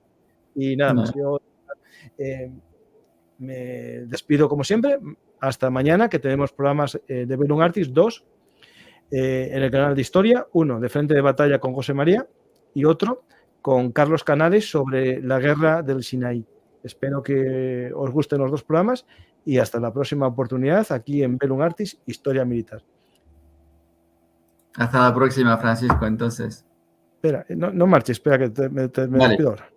Y nada más, yo me despido como siempre. Hasta mañana, que tenemos programas de Bellum Artis 2 en el canal de Historia, uno de Frente de Batalla con José María y otro con Carlos Canales sobre la guerra del Sinaí. Espero que os gusten los 2 programas y hasta la próxima oportunidad aquí en Bellum Artis, Historia Militar. Hasta la próxima, Francisco, entonces. Espera, no marches, espera que me despido ahora.